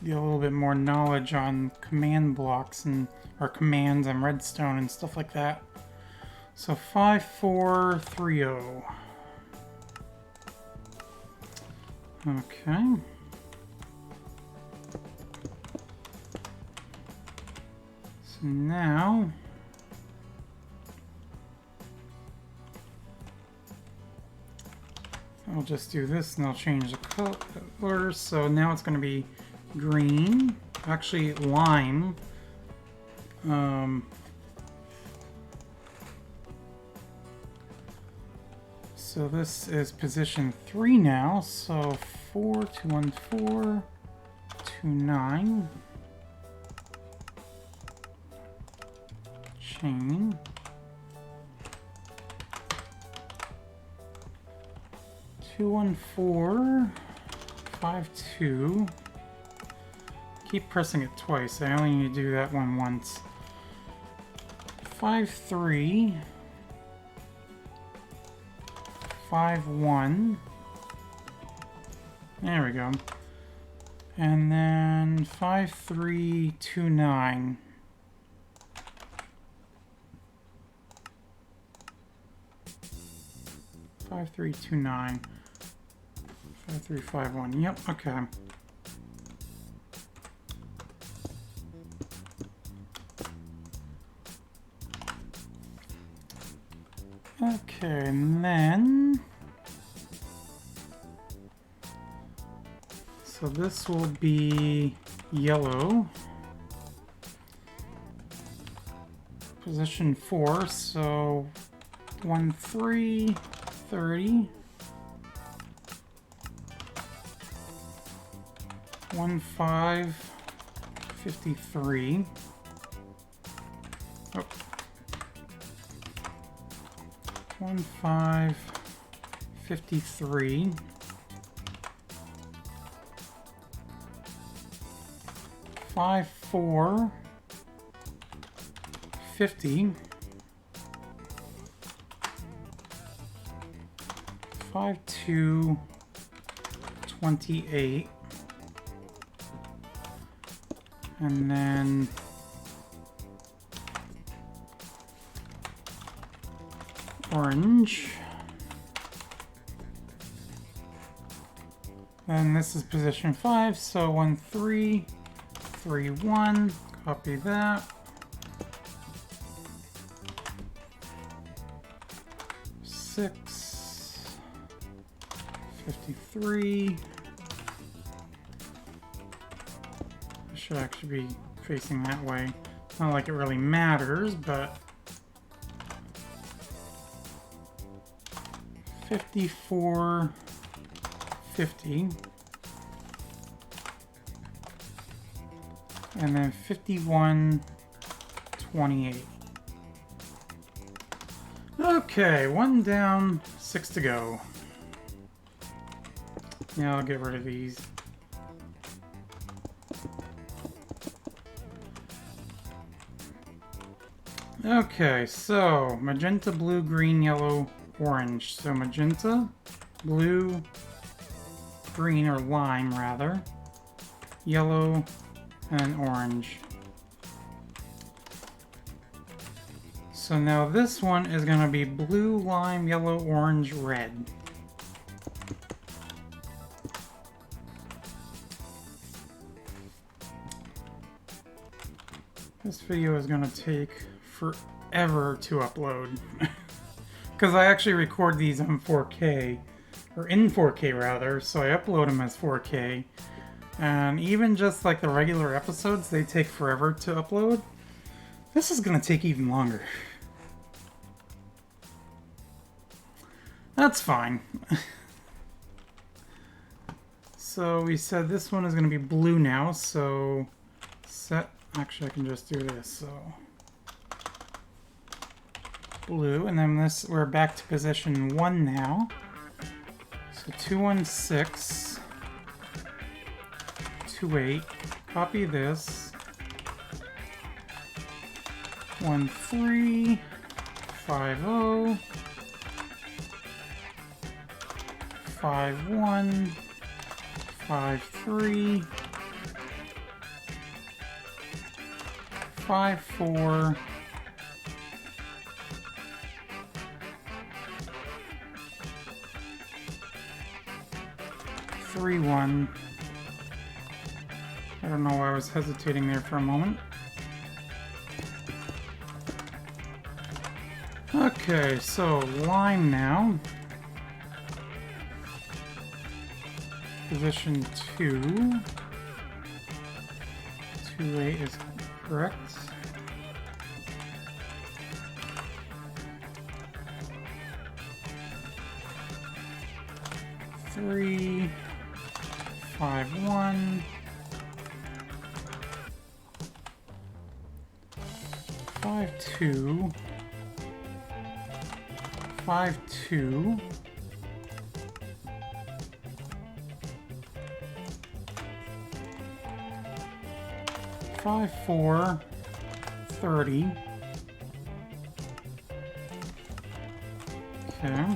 Get a little bit more knowledge on command blocks and or commands and redstone and stuff like that. So 5430. Okay. So now I'll just do this and I'll change the colors. So now it's going to be green, actually lime. So this is position 3 now. So 4, 2, 1, 4, 2, 9. Chain. 2, 1, 4, 5, 2. Keep pressing it twice. I only need to do that one once. 5, 3. 5, 1. There we go. And then 5, 3, 2, 9. 5, 3, 2, 9. 5, 3, 5, 1. Yep, okay. Okay, and then... So this will be yellow. Position 4, so 1, 3, 30. 1, 5, 53. Oh. 1553. 5450. 5228. And then orange. And this is position 5, so 1 3 3 1. Copy that. 6 53. I should actually be facing that way. It's not like it really matters, but 54 50. And then 51 28. Okay, 1 down, 6 to go. Now I'll get rid of these. Okay, so magenta, blue, green, yellow, orange. So magenta, blue, green, or lime rather, yellow, and orange. So now this one is going to be blue, lime, yellow, orange, red. This video is going to take forever to upload. Because I actually record these on 4K, or in 4K rather, so I upload them as 4K. And even just like the regular episodes, they take forever to upload. This is going to take even longer. That's fine. So we said this one is going to be blue now, so set. Actually, I can just do this. So blue, and then this, we're back to position 1 now. So 216, 28. Copy this. 1350. 51 53 54 31. I don't know why I was hesitating there for a moment. Okay, so lime now. Position 2. 28 is correct. Three, 5 1. 5 2. 5 2. 5 4 30. Okay.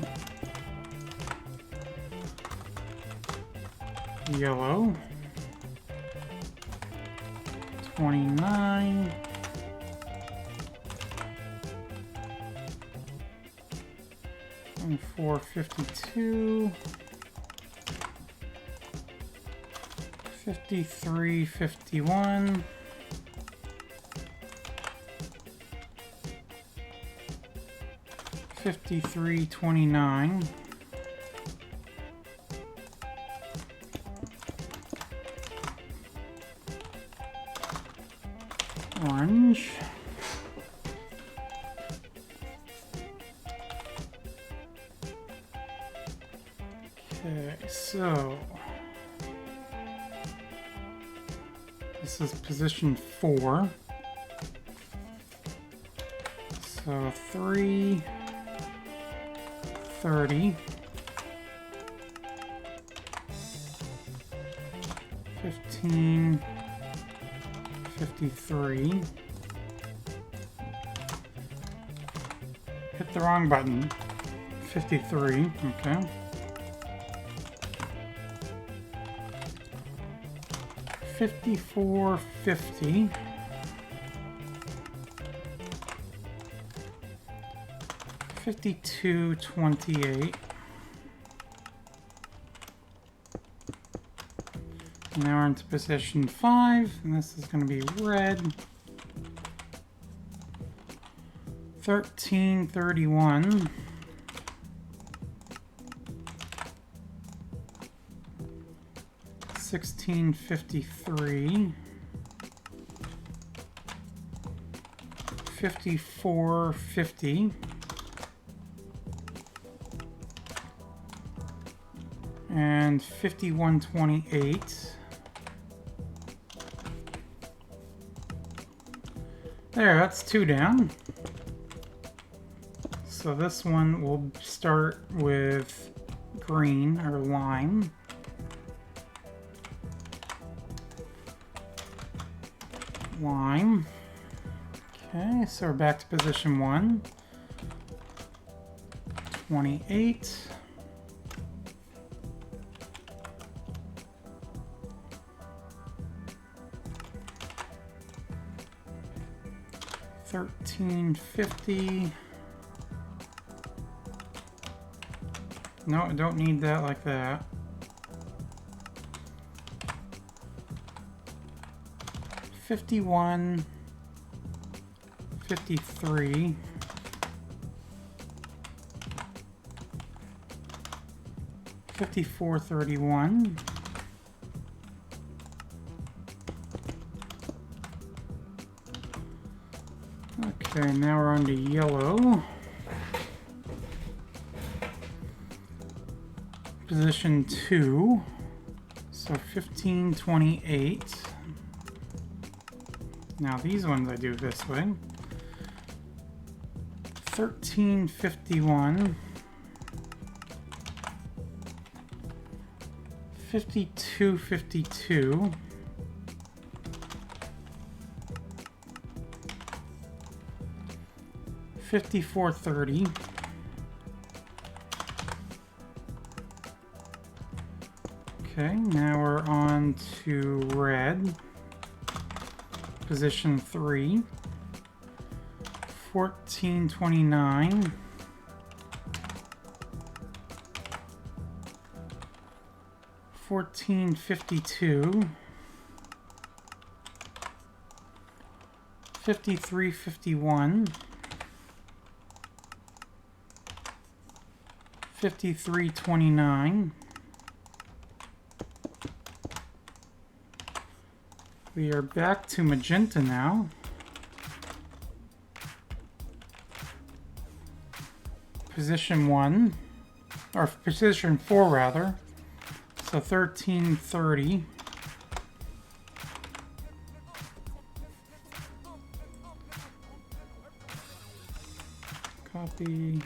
Yellow. 29. And 452. 53 51. 53 29. Orange. Okay, so this is position 4. So 3 30. 15. 53. Hit the wrong button. 53, okay. 54, 50. 52, 28. Now we're into position 5, and this is going to be red. 13, 31. 1653, 5450, and 5128. There, that's 2 down. So this one will start with green or lime. Lime. Okay, so we're back to position 1. 28. 1350. No, I don't need that like that. 51, 53, 54, 31, okay, now we're on to yellow. Position 2, so 15, 28. Now these ones I do this way. 1351. 5252. 5430. Okay, now we're on to red. Position 3, 1429, 1452, 5351, 5329. We are back to magenta now. Position 1, or position 4 rather. So 1330. Copy.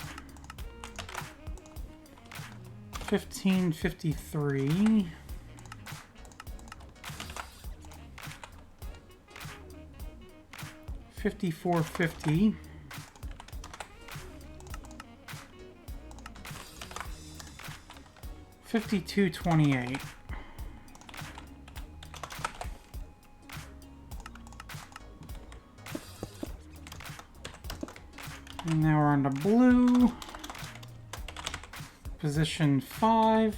1553. 5450. 5228. And now we're on to blue. Position 5.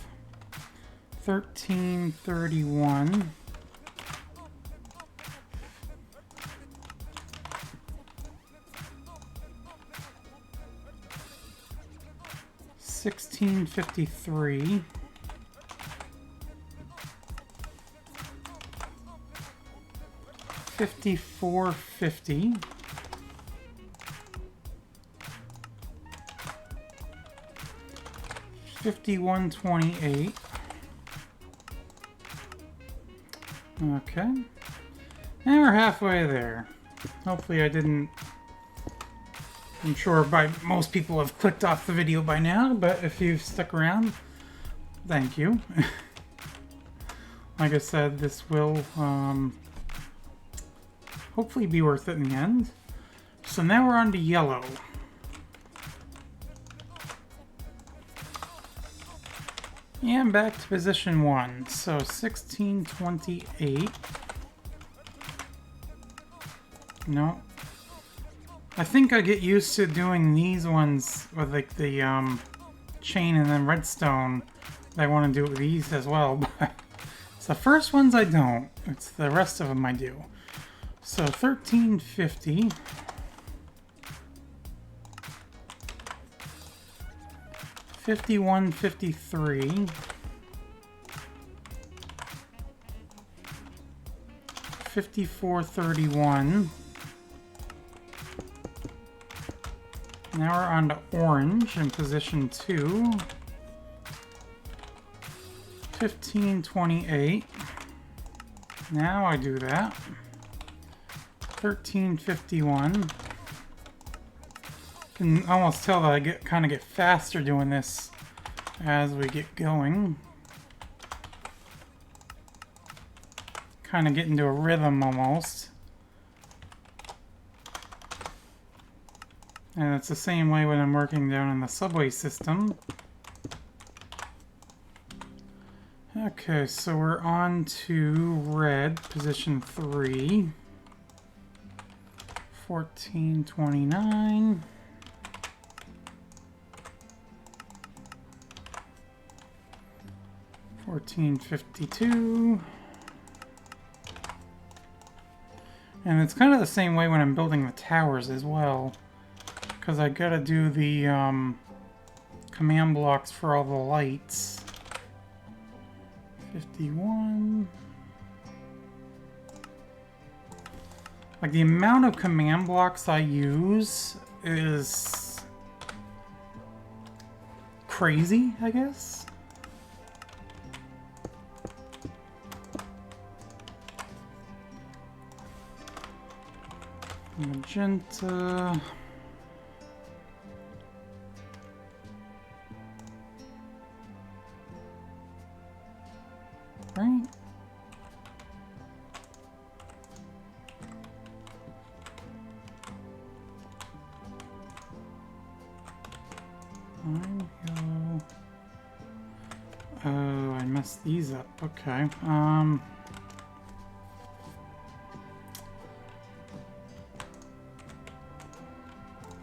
1331. 1653. 5450. 5128. Okay. And we're halfway there. Hopefully I didn't I'm sure most people have clicked off the video by now, but if you've stuck around, thank you. Like I said, this will hopefully be worth it in the end. So now we're on to yellow. And back to position 1. So 1628. No. I think I get used to doing these ones with like the chain and then redstone. I want to do it with these as well, but it's the first ones I don't. It's the rest of them I do. So 1350. 5153. 5431. Now we're on to orange in position 2. 1528. Now I do that. 1351. Can almost tell that I kind of get faster doing this as we get going. Kind of get into a rhythm almost. And it's the same way when I'm working down in the subway system. Okay, so we're on to red, position 3. 1429. 1452. And it's kind of the same way when I'm building the towers as well. Because I gotta do the command blocks for all the lights. 51. Like the amount of command blocks I use is crazy, I guess. Magenta. Right? Yellow. Oh, I messed these up. Okay.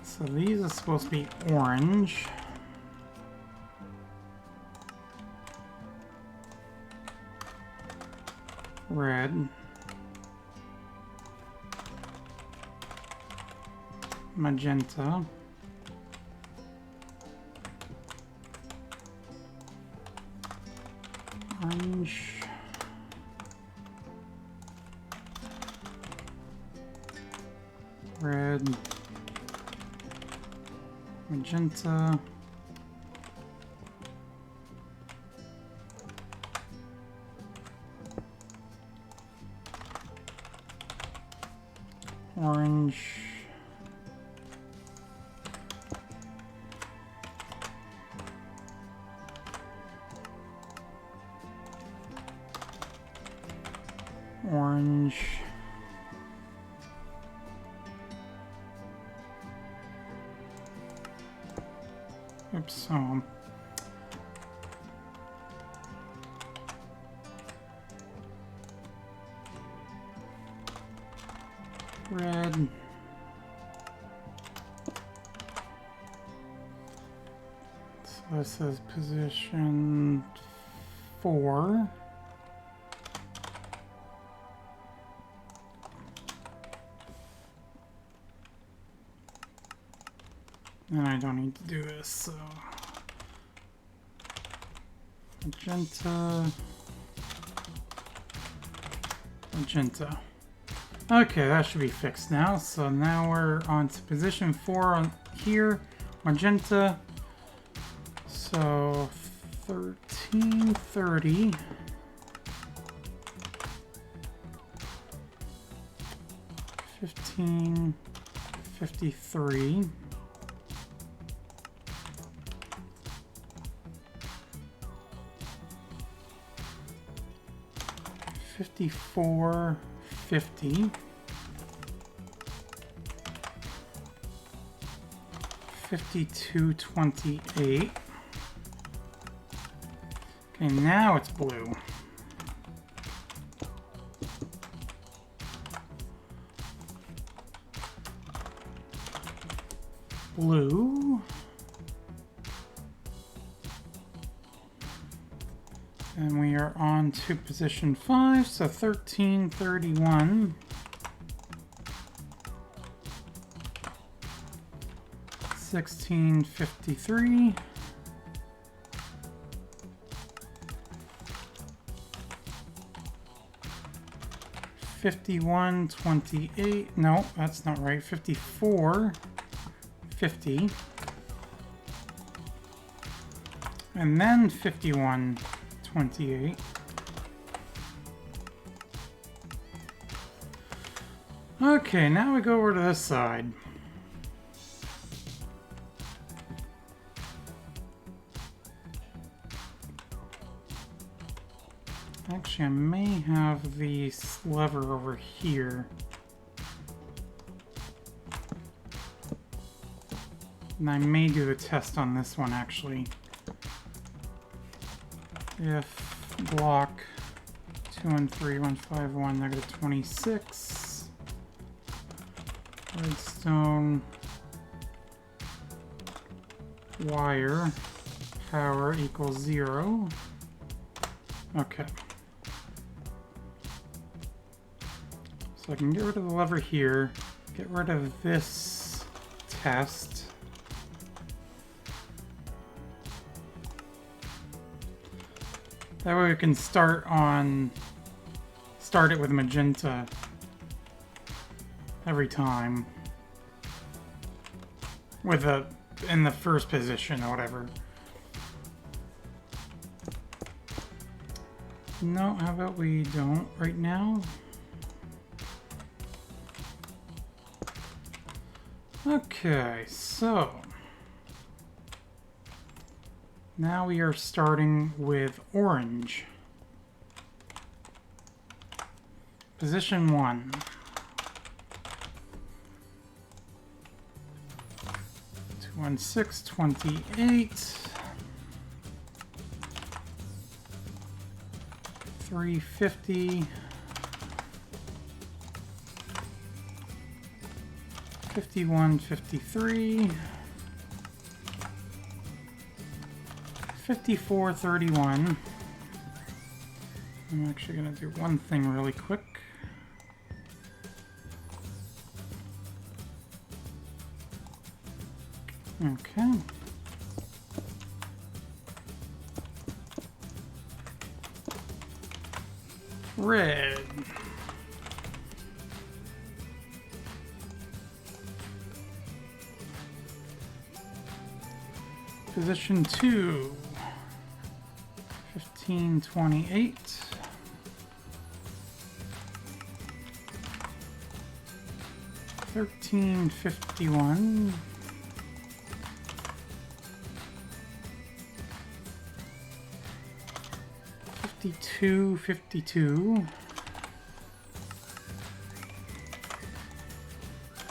So these are supposed to be orange. Red. Magenta. Orange. Red. Magenta. Orange. Orange. Oops, red. So this is position 4. And I don't need to do this, so magenta, magenta. Okay, that should be fixed now. So now we're on to position 4 on here, magenta. So 1330. 1553. 54.50. 52.28. Okay, now it's blue. Blue. And we are on to position 5, so 13.31. 16.53. 51.28. No, that's not right. 54.50. And then 51.28. Okay, now we go over to this side. Actually, I may have the lever over here. And I may do the test on this one, actually. If block 213.151 negative 26, redstone wire power equals 0. Okay. So I can get rid of the lever here, get rid of this test. That way we can start it with magenta every time. In the first position or whatever. No, how about we don't right now? Okay, so now we are starting with orange. Position 1. On 628, 350, 51.53, 54.31. I'm actually going to do one thing really quick. Okay. Red. Position 2. 15.28. 13.51. 52.52.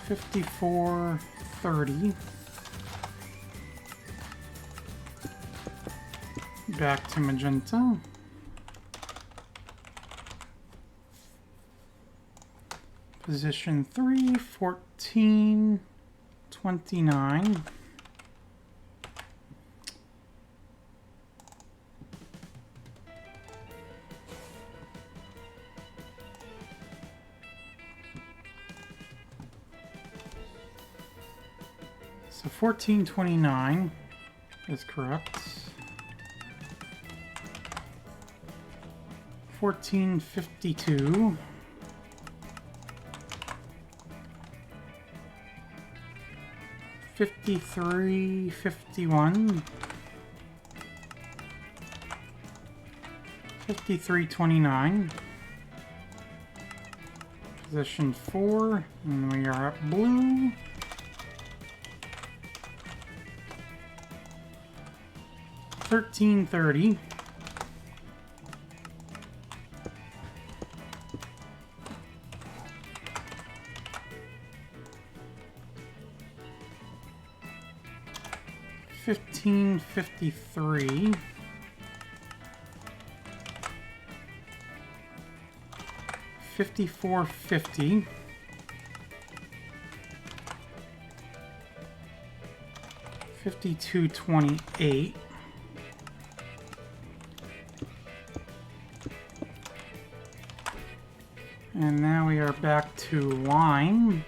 54.30. Back to magenta. Position 3, 14.29. So 14.29 is correct. 14.52. 53.51. 53.29. Position 4, and we are at blue. $13.30. 1553. 5450. 5228. And now we are back to line.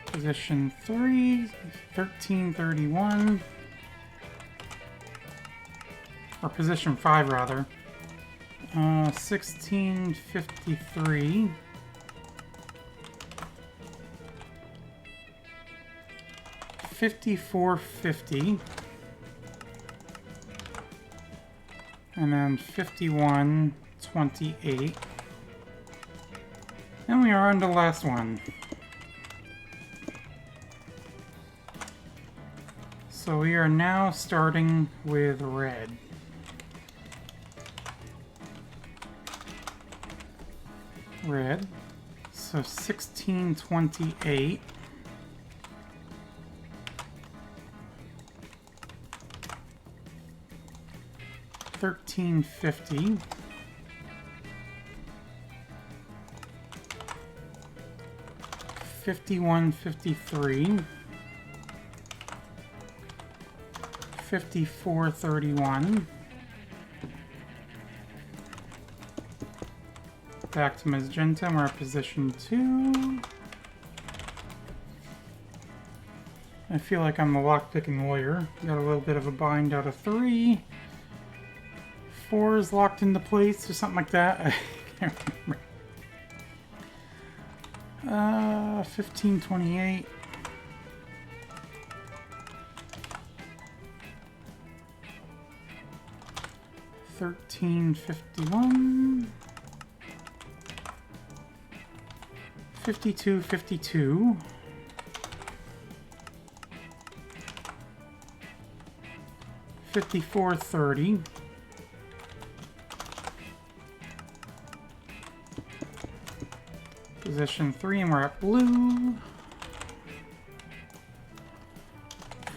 Position 3, 1331. Or position 5 rather. 1653. 5450. And then 5128. And we are on the last one. So we are now starting with red. Red. So 1628. 1350. 5153. 5431. Back to magenta, we're at position 2. I feel like I'm the lockpicking lawyer. Got a little bit of a bind out of 3. 4 is locked into place or something like that. I can't remember. 1528. 1351. 5252. 5430. Position 3, and we're at blue.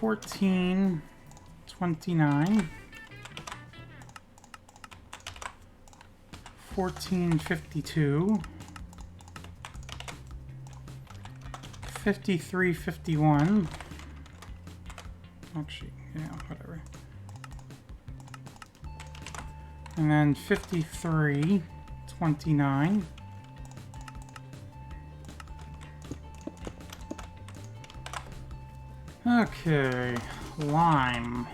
1429. 1452. 5351. Actually, yeah, whatever. And then 5329. Okay, lime.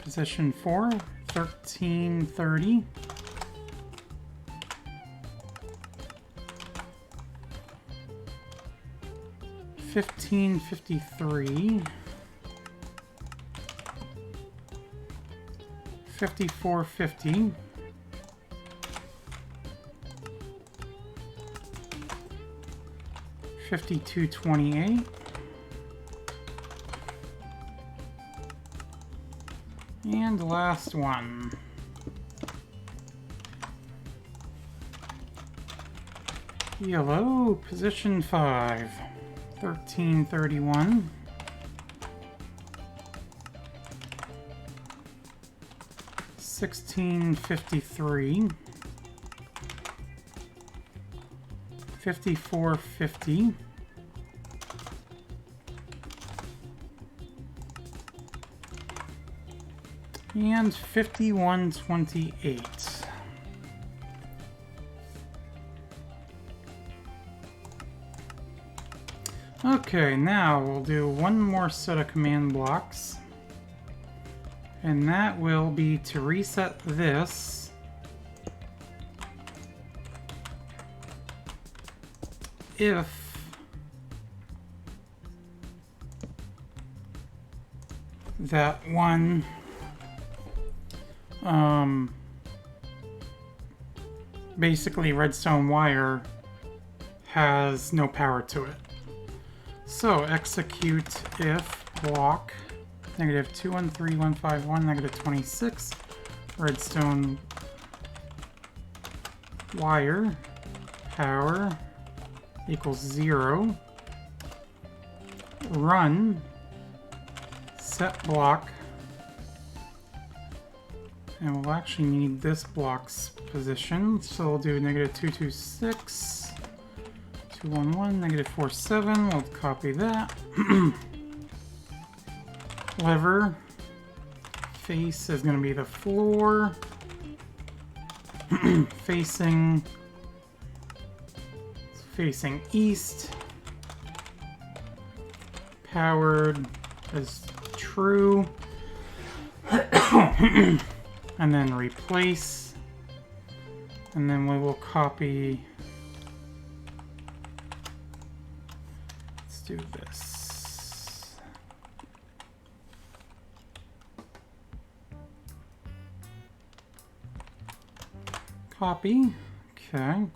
Position 4, 1330. 1553. 5450. 5228. And the last one. Yellow, position 5. 1331. 1653. 5450. 5128. Okay, now we'll do one more set of command blocks. And that will be to reset this. If that one basically redstone wire has no power to it. So execute if block -213151 -26 redstone wire power equals 0. Run set block. And we'll actually need this block's position. So we'll do -226, 211, -47. We'll copy that. Lever. Face is going to be the floor. Facing east. Powered is true. And then replace. And then we will copy. Let's do this. Copy. Okay.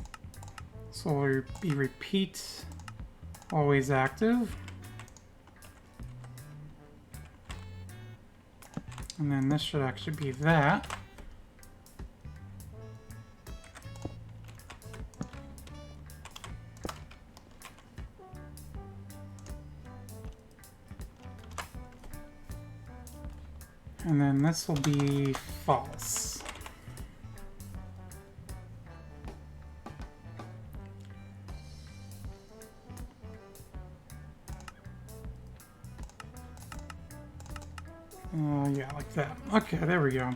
So we'll be repeat always active. And then this should actually be that. And then this will be false. Yeah, like that. Okay, there we go.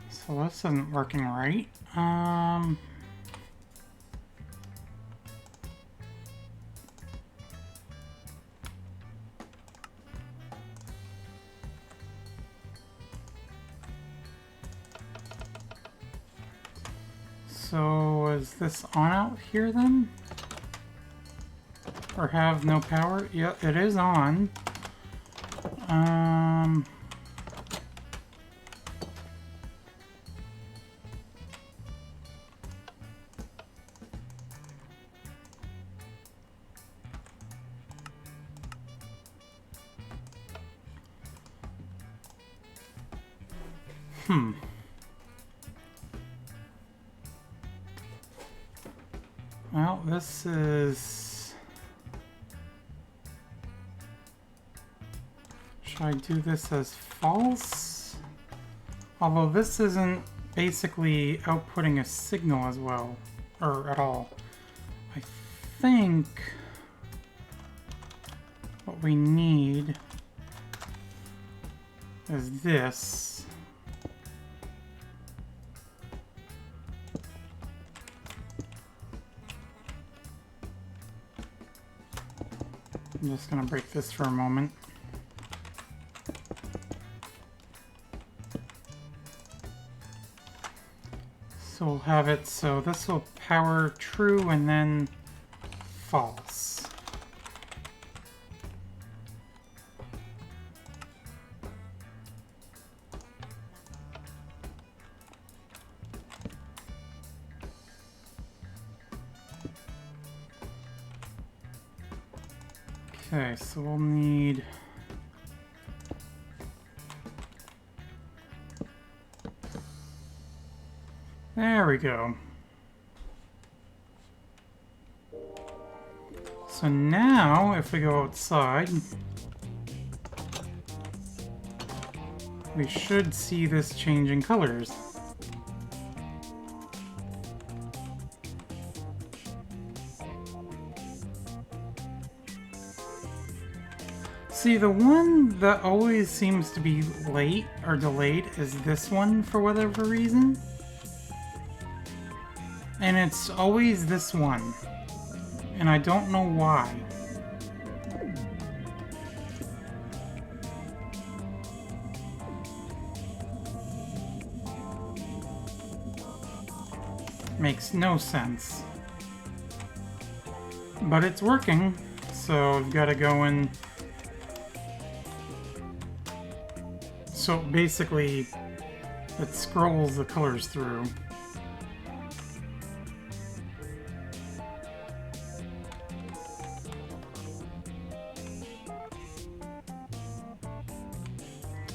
So this isn't working right. So is this on out here then? Or have no power? Yeah, it is on. Well, this is... Should I do this as false? Although this isn't basically outputting a signal as well, or at all. I think what we need is this. I'm just gonna break this for a moment. So we'll have it, so this will power true and then false. Okay, so we'll need... There we go. So now, if we go outside, we should see this changing colors. See, the one that always seems to be late or delayed is this one for whatever reason. And it's always this one. And I don't know why. Makes no sense. But it's working, so I've got to go in. So basically, it scrolls the colors through.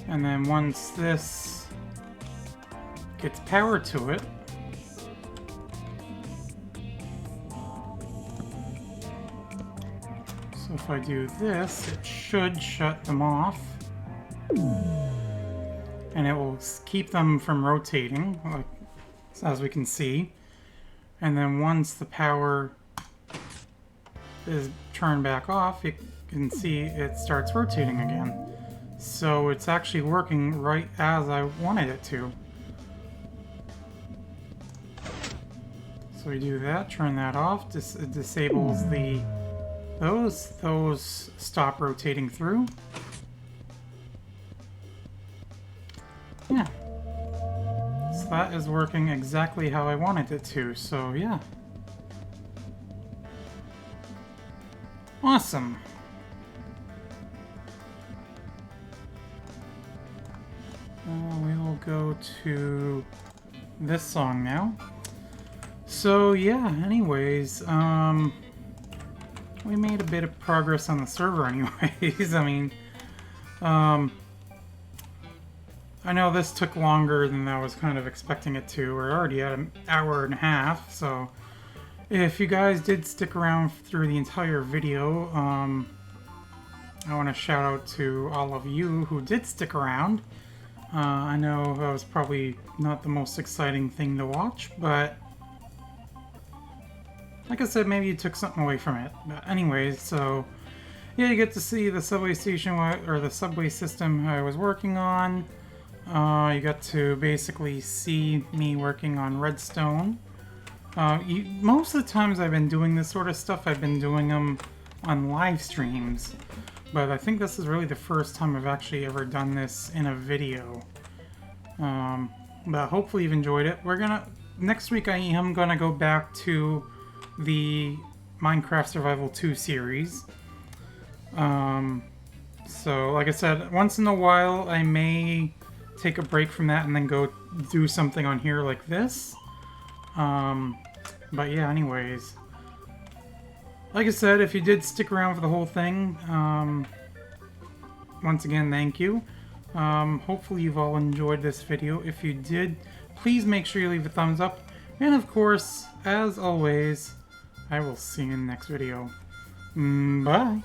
And then once this gets power to it, so if I do this, it should shut them off. And it will keep them from rotating, like, as we can see. And then once the power is turned back off, you can see it starts rotating again. So it's actually working right as I wanted it to. So we do that, turn that off, it disables those stop rotating through. Yeah. So that is working exactly how I wanted it to, so yeah. Awesome. We will go to this song now. So yeah, anyways, we made a bit of progress on the server anyways. I mean, I know this took longer than I was kind of expecting it to. We're already at an hour and a half, so if you guys did stick around through the entire video, I want to shout out to all of you who did stick around. I know that was probably not the most exciting thing to watch, but like I said, maybe you took something away from it. But anyways, so yeah, you get to see the subway station or the subway system I was working on. You got to basically see me working on redstone. Most of the times I've been doing this sort of stuff, I've been doing them on live streams. But I think this is really the first time I've actually ever done this in a video. But hopefully you've enjoyed it. Next week I am gonna go back to the Minecraft Survival 2 series. So like I said, once in a while I may take a break from that and then go do something on here like this. But yeah, anyways. Like I said, if you did stick around for the whole thing, once again, thank you. Hopefully you've all enjoyed this video. If you did, please make sure you leave a thumbs up. And of course, as always, I will see you in the next video. Bye!